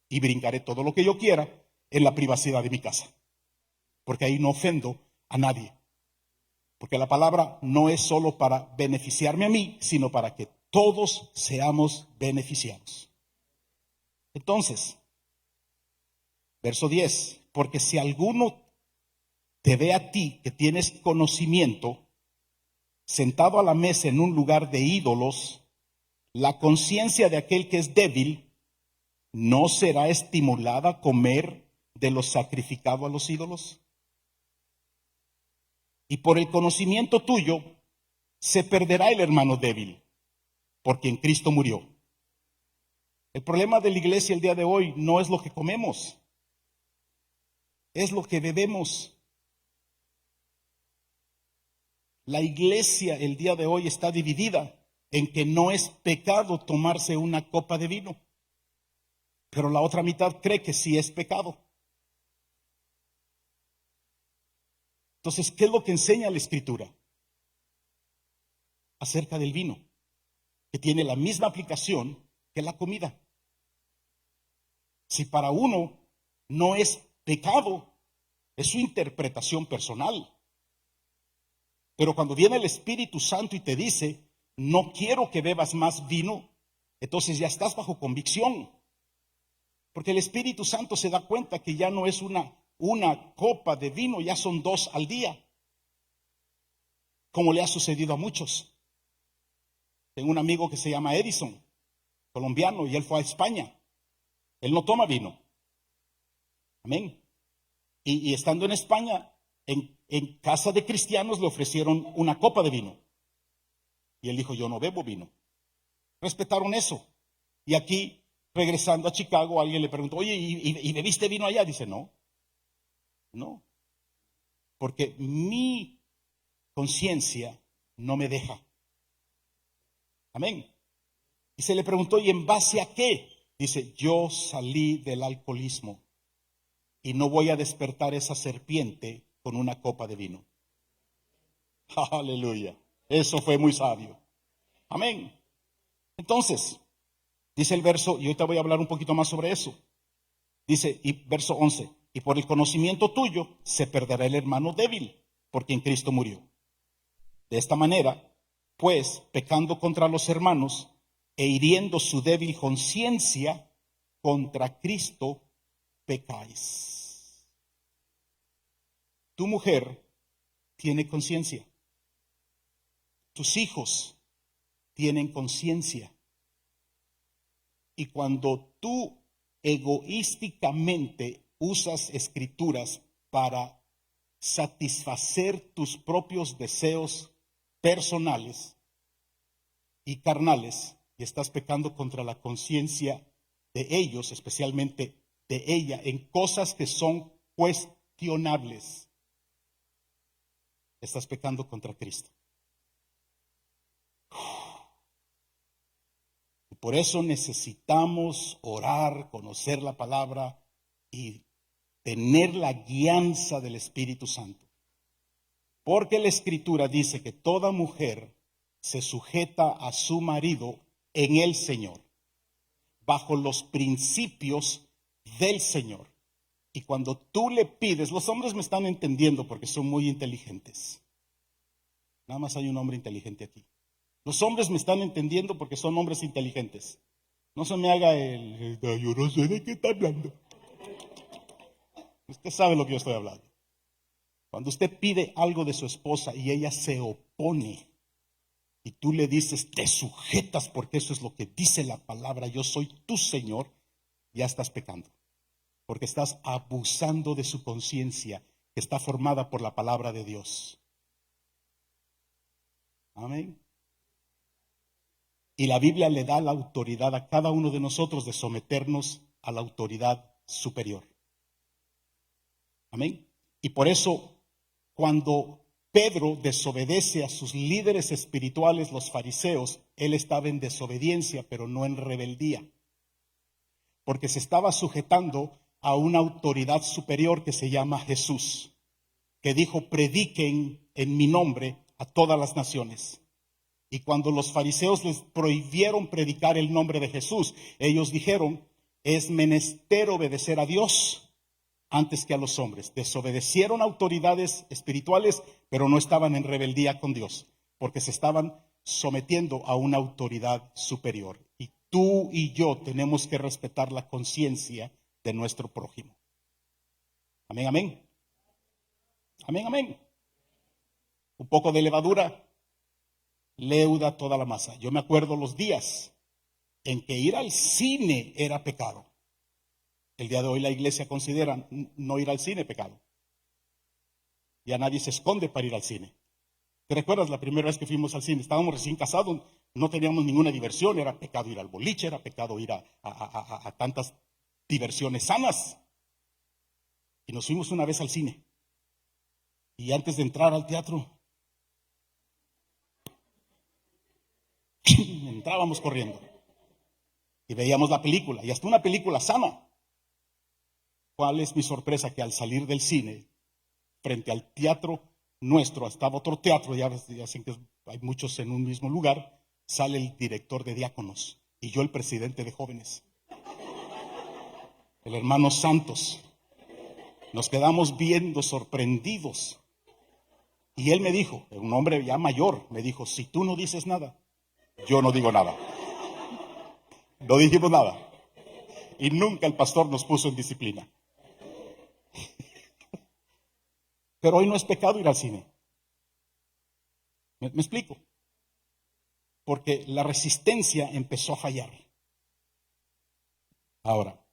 Y brincaré todo lo que yo quiera en la privacidad de mi casa. Porque ahí no ofendo a nadie. Porque la palabra no es solo para beneficiarme a mí, sino para que todos seamos beneficiados. Entonces, Verso 10, porque si alguno te ve a ti que tienes conocimiento, sentado a la mesa en un lugar de ídolos, la conciencia de aquel que es débil no será estimulada a comer de lo sacrificado a los ídolos. Y por el conocimiento tuyo se perderá el hermano débil, por quien Cristo murió. El problema de la iglesia el día de hoy no es lo que comemos, es lo que bebemos. La iglesia el día de hoy está dividida en que no es pecado tomarse una copa de vino, pero la otra mitad cree que sí es pecado. Entonces, ¿qué es lo que enseña la Escritura acerca del vino? Que tiene la misma aplicación que la comida. Si para uno no es pecado, es su interpretación personal. Pero cuando viene el Espíritu Santo y te dice, no quiero que bebas más vino, entonces ya estás bajo convicción. Porque el Espíritu Santo se da cuenta que ya no es una copa de vino, ya son 2 al día. Como le ha sucedido a muchos. Tengo un amigo que se llama Edison, colombiano, y él fue a España. Él no toma vino. Amén. Y estando en España, en casa de cristianos le ofrecieron una copa de vino. Y él dijo, yo no bebo vino. Respetaron eso. Y aquí, regresando a Chicago, alguien le preguntó, oye, ¿y bebiste vino allá? Dice, no. Porque mi conciencia no me deja. Amén. Y se le preguntó, ¿y en base a qué? Dice, yo salí del alcoholismo y no voy a despertar esa serpiente con una copa de vino. Aleluya. Eso fue muy sabio. Amén. Entonces, dice el verso, y ahorita voy a hablar un poquito más sobre eso. Dice, y verso 11, y por el conocimiento tuyo se perderá el hermano débil, por quien Cristo murió. De esta manera, pues, pecando contra los hermanos e hiriendo su débil conciencia, contra Cristo pecáis. Tu mujer tiene conciencia. Tus hijos tienen conciencia. Y cuando tú egoísticamente usas escrituras para satisfacer tus propios deseos personales y carnales, y estás pecando contra la conciencia de ellos, especialmente de ella, en cosas que son cuestionables, estás pecando contra Cristo. Y por eso necesitamos orar, conocer la palabra y tener la guianza del Espíritu Santo. Porque la Escritura dice que toda mujer se sujeta a su marido en el Señor, bajo los principios del Señor. Y cuando tú le pides, los hombres me están entendiendo porque son muy inteligentes. Nada más hay un hombre inteligente aquí. Los hombres me están entendiendo porque son hombres inteligentes. No se me haga yo no sé de qué está hablando. Usted sabe lo que yo estoy hablando. Cuando usted pide algo de su esposa y ella se opone y tú le dices, te sujetas porque eso es lo que dice la palabra, yo soy tu Señor, ya estás pecando. Porque estás abusando de su conciencia que está formada por la palabra de Dios. Amén. Y la Biblia le da la autoridad a cada uno de nosotros de someternos a la autoridad superior. Amén. Y por eso, cuando Pedro desobedece a sus líderes espirituales, los fariseos, él estaba en desobediencia, pero no en rebeldía. Porque se estaba sujetando a una autoridad superior que se llama Jesús, que dijo, prediquen en mi nombre a todas las naciones. Y cuando los fariseos les prohibieron predicar el nombre de Jesús, ellos dijeron, es menester obedecer a Dios antes que a los hombres. Desobedecieron autoridades espirituales, pero no estaban en rebeldía con Dios, porque se estaban sometiendo a una autoridad superior. Y tú y yo tenemos que respetar la conciencia de nuestro prójimo. Amén, amén. Amén, amén. Un poco de levadura leuda toda la masa. Yo me acuerdo los días en que ir al cine era pecado. El día de hoy la iglesia considera no ir al cine pecado. Ya nadie se esconde para ir al cine. ¿Te recuerdas la primera vez que fuimos al cine? Estábamos recién casados, no teníamos ninguna diversión, era pecado ir al boliche, era pecado ir a tantas diversiones sanas. Y nos fuimos una vez al cine. Y antes de entrar al teatro, entrábamos corriendo. Y veíamos la película, y hasta una película sana. ¿Cuál es mi sorpresa? Que al salir del cine, frente al teatro nuestro, estaba otro teatro, ya saben que hay muchos en un mismo lugar, sale el director de diáconos y yo el presidente de jóvenes, el hermano Santos. Nos quedamos viendo sorprendidos y él me dijo, un hombre ya mayor, me dijo, si tú no dices nada, yo no digo nada. No dijimos nada y nunca el pastor nos puso en disciplina. Pero hoy no es pecado ir al cine. ¿Me explico? Porque la resistencia empezó a fallar. Ahora,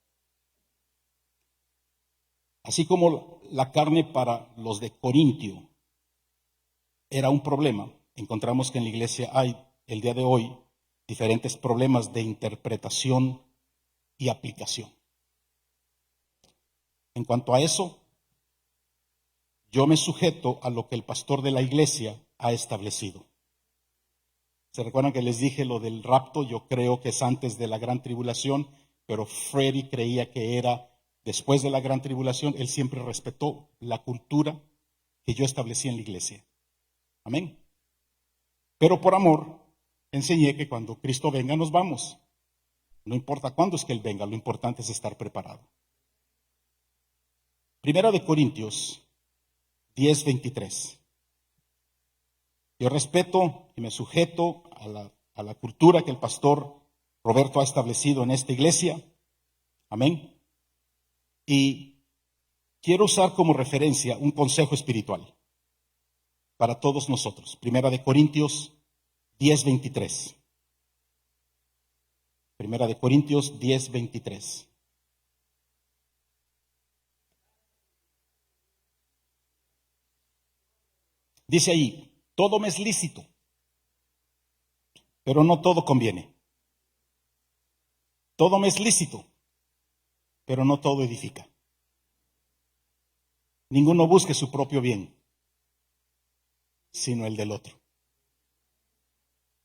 así como la carne para los de Corintio era un problema, encontramos que en la iglesia hay, el día de hoy, diferentes problemas de interpretación y aplicación. En cuanto a eso, yo me sujeto a lo que el pastor de la iglesia ha establecido. ¿Se recuerdan que les dije lo del rapto? Yo creo que es antes de la gran tribulación, pero Freddy creía que era después de la gran tribulación. Él siempre respetó la cultura que yo establecí en la iglesia. Amén. Pero por amor, enseñé que cuando Cristo venga nos vamos. No importa cuándo es que Él venga, lo importante es estar preparado. Primera de Corintios 10:23. Yo respeto y me sujeto a la cultura que el pastor Roberto ha establecido en esta iglesia. Amén. Y quiero usar como referencia un consejo espiritual para todos nosotros. Primera de Corintios 10:23. Primera de Corintios 10:23. Dice ahí, todo me es lícito, pero no todo conviene. Todo me es lícito, pero no todo edifica. Ninguno busque su propio bien, sino el del otro.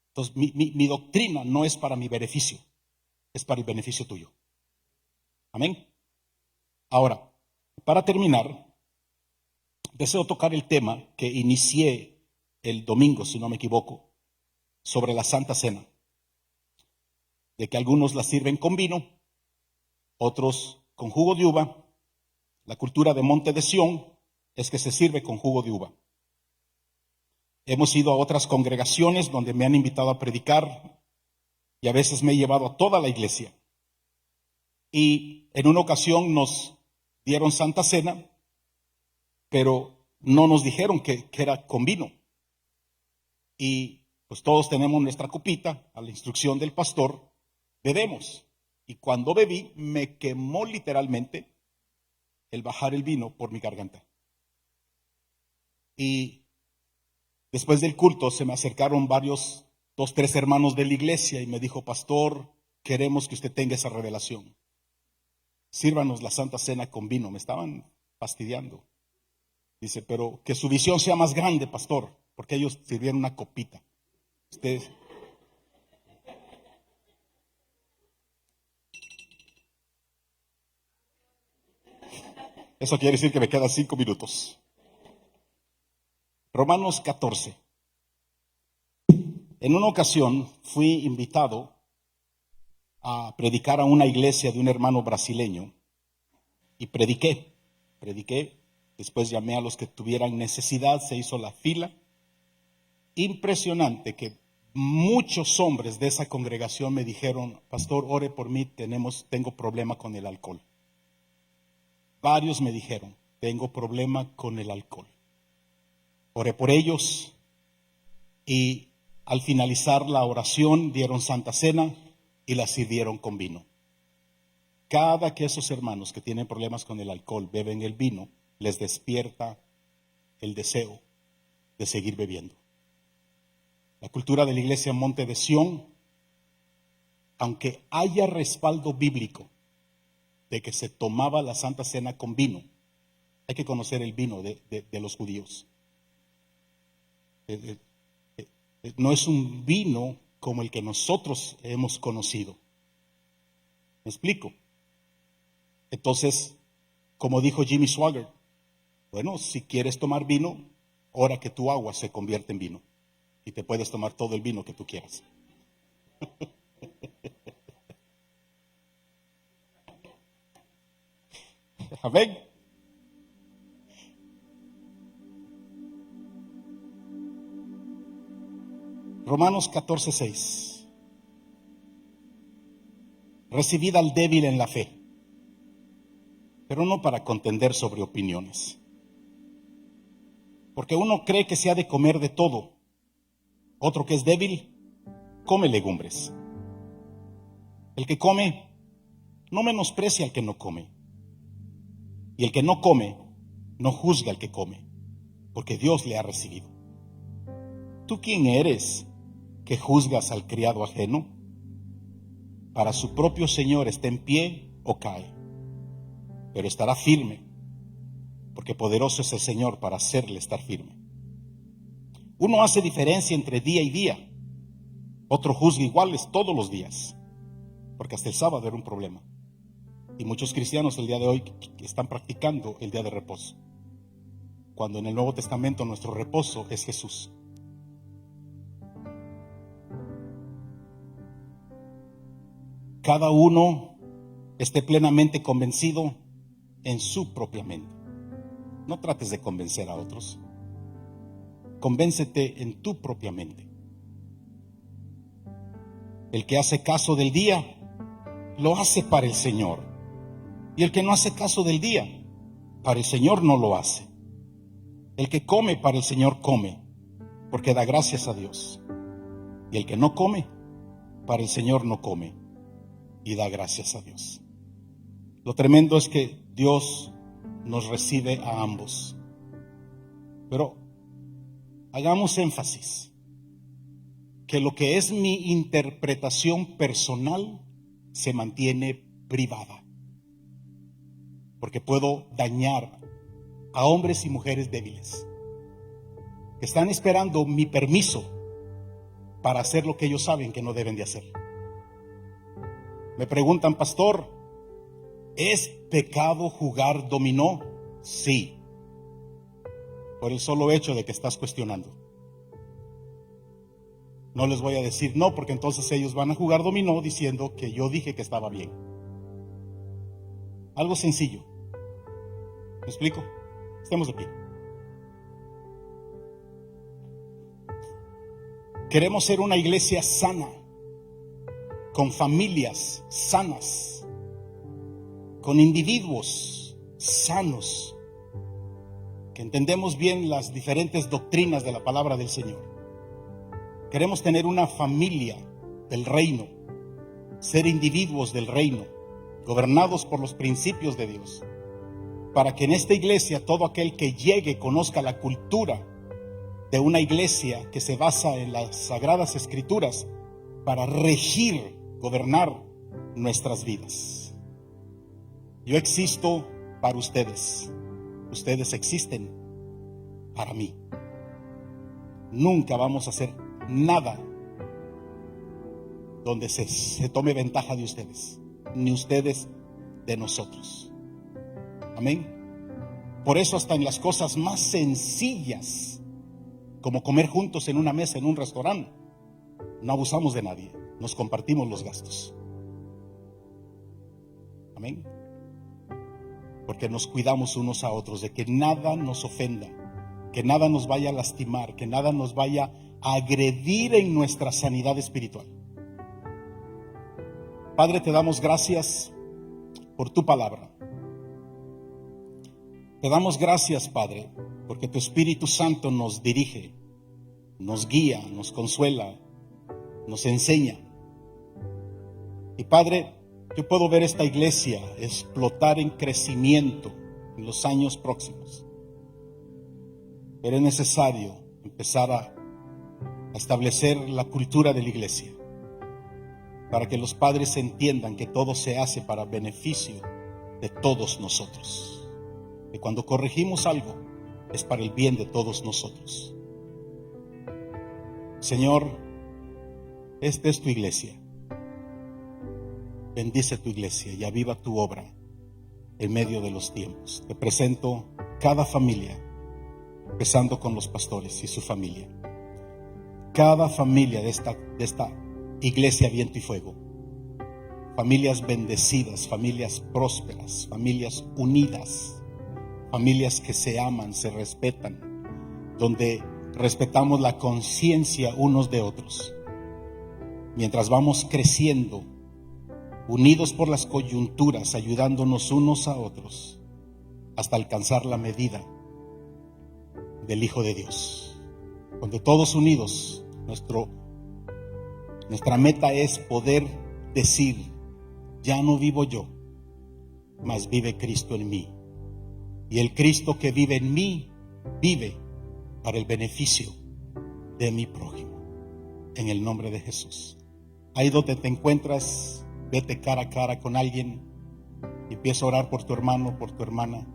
Entonces, mi doctrina no es para mi beneficio, es para el beneficio tuyo. Amén. Ahora, para terminar, deseo tocar el tema que inicié el domingo, si no me equivoco, sobre la Santa Cena. De que algunos la sirven con vino, otros con jugo de uva. La cultura de Monte de Sión es que se sirve con jugo de uva. Hemos ido a otras congregaciones donde me han invitado a predicar y a veces me he llevado a toda la iglesia. Y en una ocasión nos dieron Santa Cena, pero no nos dijeron que era con vino. Y pues todos tenemos nuestra copita, a la instrucción del pastor, bebemos. Y cuando bebí, me quemó literalmente el bajar el vino por mi garganta. Y después del culto se me acercaron dos, tres hermanos de la iglesia y me dijo, pastor, queremos que usted tenga esa revelación. Sírvanos la Santa Cena con vino. Me estaban fastidiando. Dice, pero que su visión sea más grande, pastor, porque ellos sirvieron una copita. Ustedes. Eso quiere decir que me quedan 5 minutos. Romanos 14. En una ocasión fui invitado a predicar a una iglesia de un hermano brasileño y prediqué. Después llamé a los que tuvieran necesidad, se hizo la fila. Impresionante que muchos hombres de esa congregación me dijeron, pastor, ore por mí, tengo problema con el alcohol. Varios me dijeron, tengo problema con el alcohol. Oré por ellos y al finalizar la oración dieron Santa Cena y la sirvieron con vino. Cada que esos hermanos que tienen problemas con el alcohol beben el vino, les despierta el deseo de seguir bebiendo. La cultura de la iglesia Monte de Sión, aunque haya respaldo bíblico de que se tomaba la Santa Cena con vino, hay que conocer el vino de los judíos. No es un vino como el que nosotros hemos conocido. ¿Me explico? Entonces, como dijo Jimmy Swaggart, bueno, si quieres tomar vino, ora que tu agua se convierta en vino y te puedes tomar todo el vino que tú quieras. Amén. Romanos 14:6. Recibid al débil en la fe, pero no para contender sobre opiniones. Porque uno cree que se ha de comer de todo, otro que es débil, come legumbres. El que come, no menosprecia al que no come. Y el que no come, no juzga al que come, porque Dios le ha recibido. ¿Tú quién eres que juzgas al criado ajeno? Para su propio Señor está en pie o cae, pero estará firme, porque poderoso es el Señor para hacerle estar firme. Uno hace diferencia entre día y día, otro juzga iguales todos los días, porque hasta el sábado era un problema. Y muchos cristianos el día de hoy están practicando el día de reposo, cuando en el Nuevo Testamento nuestro reposo es Jesús. Cada uno esté plenamente convencido en su propia mente. No trates de convencer a otros. Convéncete en tu propia mente. El que hace caso del día, lo hace para el Señor. Y el que no hace caso del día, para el Señor no lo hace. El que come, para el Señor come, porque da gracias a Dios. Y el que no come, para el Señor no come, y da gracias a Dios. Lo tremendo es que Dios nos recibe a ambos. Pero hagamos énfasis que lo que es mi interpretación personal se mantiene privada, porque puedo dañar a hombres y mujeres débiles que están esperando mi permiso para hacer lo que ellos saben que no deben de hacer. Me preguntan, pastor, ¿es pecado jugar dominó? Sí, por el solo hecho de que estás cuestionando. No les voy a decir no, porque entonces ellos van a jugar dominó diciendo que yo dije que estaba bien. Algo sencillo. ¿Me explico? Estemos de pie. Queremos ser una iglesia sana, con familias sanas, con individuos sanos, que entendemos bien las diferentes doctrinas de la palabra del Señor. Queremos tener una familia del reino, ser individuos del reino, gobernados por los principios de Dios, para que en esta iglesia todo aquel que llegue conozca la cultura de una iglesia que se basa en las Sagradas Escrituras para regir, gobernar nuestras vidas. Yo existo para ustedes, ustedes existen para mí. Nunca vamos a hacer nada donde se tome ventaja de ustedes, ni ustedes de nosotros. Amén. Por eso hasta en las cosas más sencillas, como comer juntos en una mesa en un restaurante, no abusamos de nadie, nos compartimos los gastos. Amén. Porque nos cuidamos unos a otros de que nada nos ofenda, que nada nos vaya a lastimar, que nada nos vaya a agredir en nuestra sanidad espiritual. Padre, te damos gracias por tu palabra. Te damos gracias, Padre, porque tu Espíritu Santo nos dirige, nos guía, nos consuela, nos enseña. Y Padre, yo puedo ver esta iglesia explotar en crecimiento en los años próximos. Pero es necesario empezar a establecer la cultura de la iglesia, para que los padres entiendan que todo se hace para beneficio de todos nosotros. Que cuando corregimos algo es para el bien de todos nosotros. Señor, esta es tu iglesia. Bendice tu iglesia y aviva tu obra en medio de los tiempos. Te presento cada familia, empezando con los pastores y su familia. Cada familia de esta iglesia Viento y Fuego. Familias bendecidas, familias prósperas, familias unidas, familias que se aman, se respetan, donde respetamos la conciencia unos de otros. Mientras vamos creciendo, unidos por las coyunturas, ayudándonos unos a otros, hasta alcanzar la medida del Hijo de Dios. Donde todos unidos, nuestra meta es poder decir: ya no vivo yo, mas vive Cristo en mí. Y el Cristo que vive en mí, vive para el beneficio de mi prójimo. En el nombre de Jesús. Ahí donde te encuentras, vete cara a cara con alguien y empieza a orar por tu hermano, por tu hermana,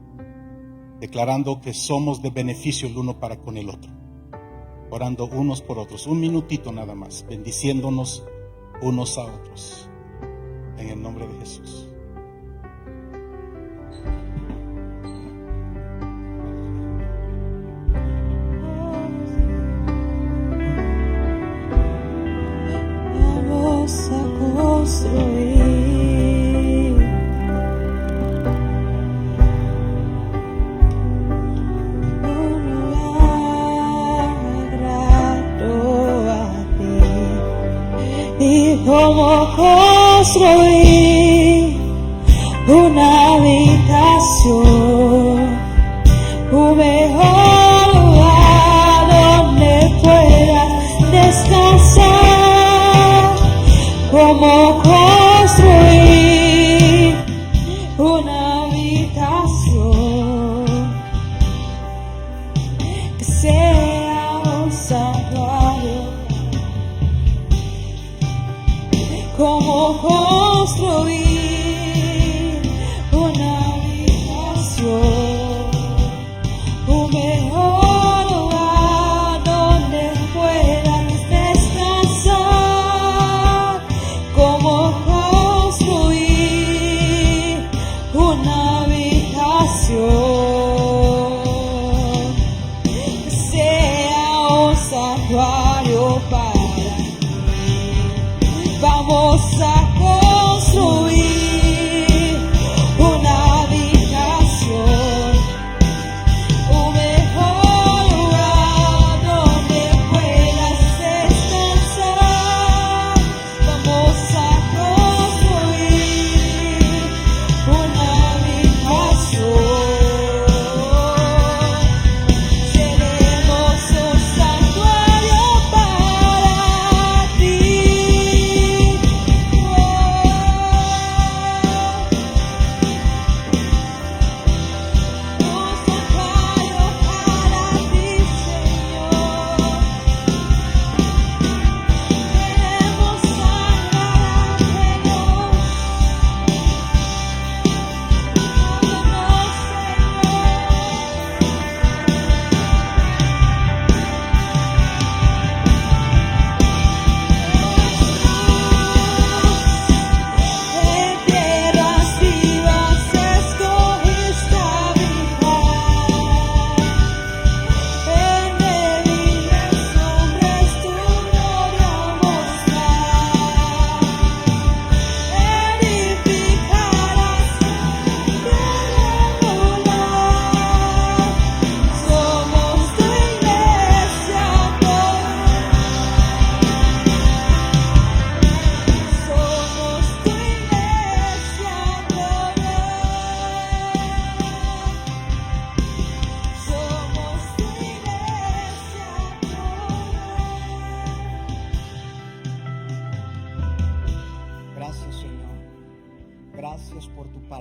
declarando que somos de beneficio el uno para con el otro, orando unos por otros, un minutito nada más, bendiciéndonos unos a otros, en el nombre de Jesús. Vamos a construir un lugar grato a ti. Y cómo construir una habitación, un mejor lugar donde puedas descansar. Cómo construir una habitación que sea un santuario. Cómo construir una habitación, un mejor lugar donde puedas descansar. Cómo construir una habitación que sea un santuario para ti. Vamos a construir una habitación, un mejor lugar donde puedas descansar. Vamos a construir una habitación. Seremos un santuario para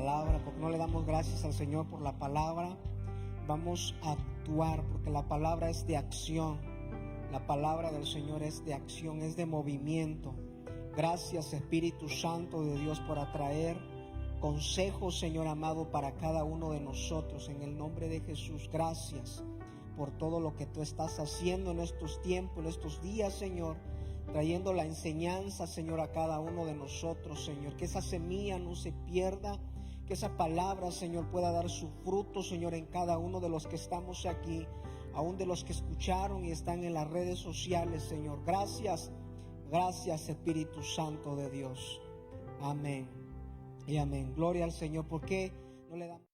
palabra, porque no le damos gracias al Señor por la palabra. Vamos a actuar, porque la palabra es de acción. La palabra del Señor es de acción, es de movimiento. Gracias, Espíritu Santo de Dios, por atraer consejos, Señor amado, para cada uno de nosotros. En el nombre de Jesús, gracias por todo lo que tú estás haciendo en estos tiempos, en estos días, Señor, trayendo la enseñanza, Señor, a cada uno de nosotros, Señor. Que esa semilla no se pierda, que esa palabra, Señor, pueda dar su fruto, Señor, en cada uno de los que estamos aquí, aún de los que escucharon y están en las redes sociales, Señor. Gracias, gracias, Espíritu Santo de Dios. Amén y amén. Gloria al Señor. ¿Por qué no le damos?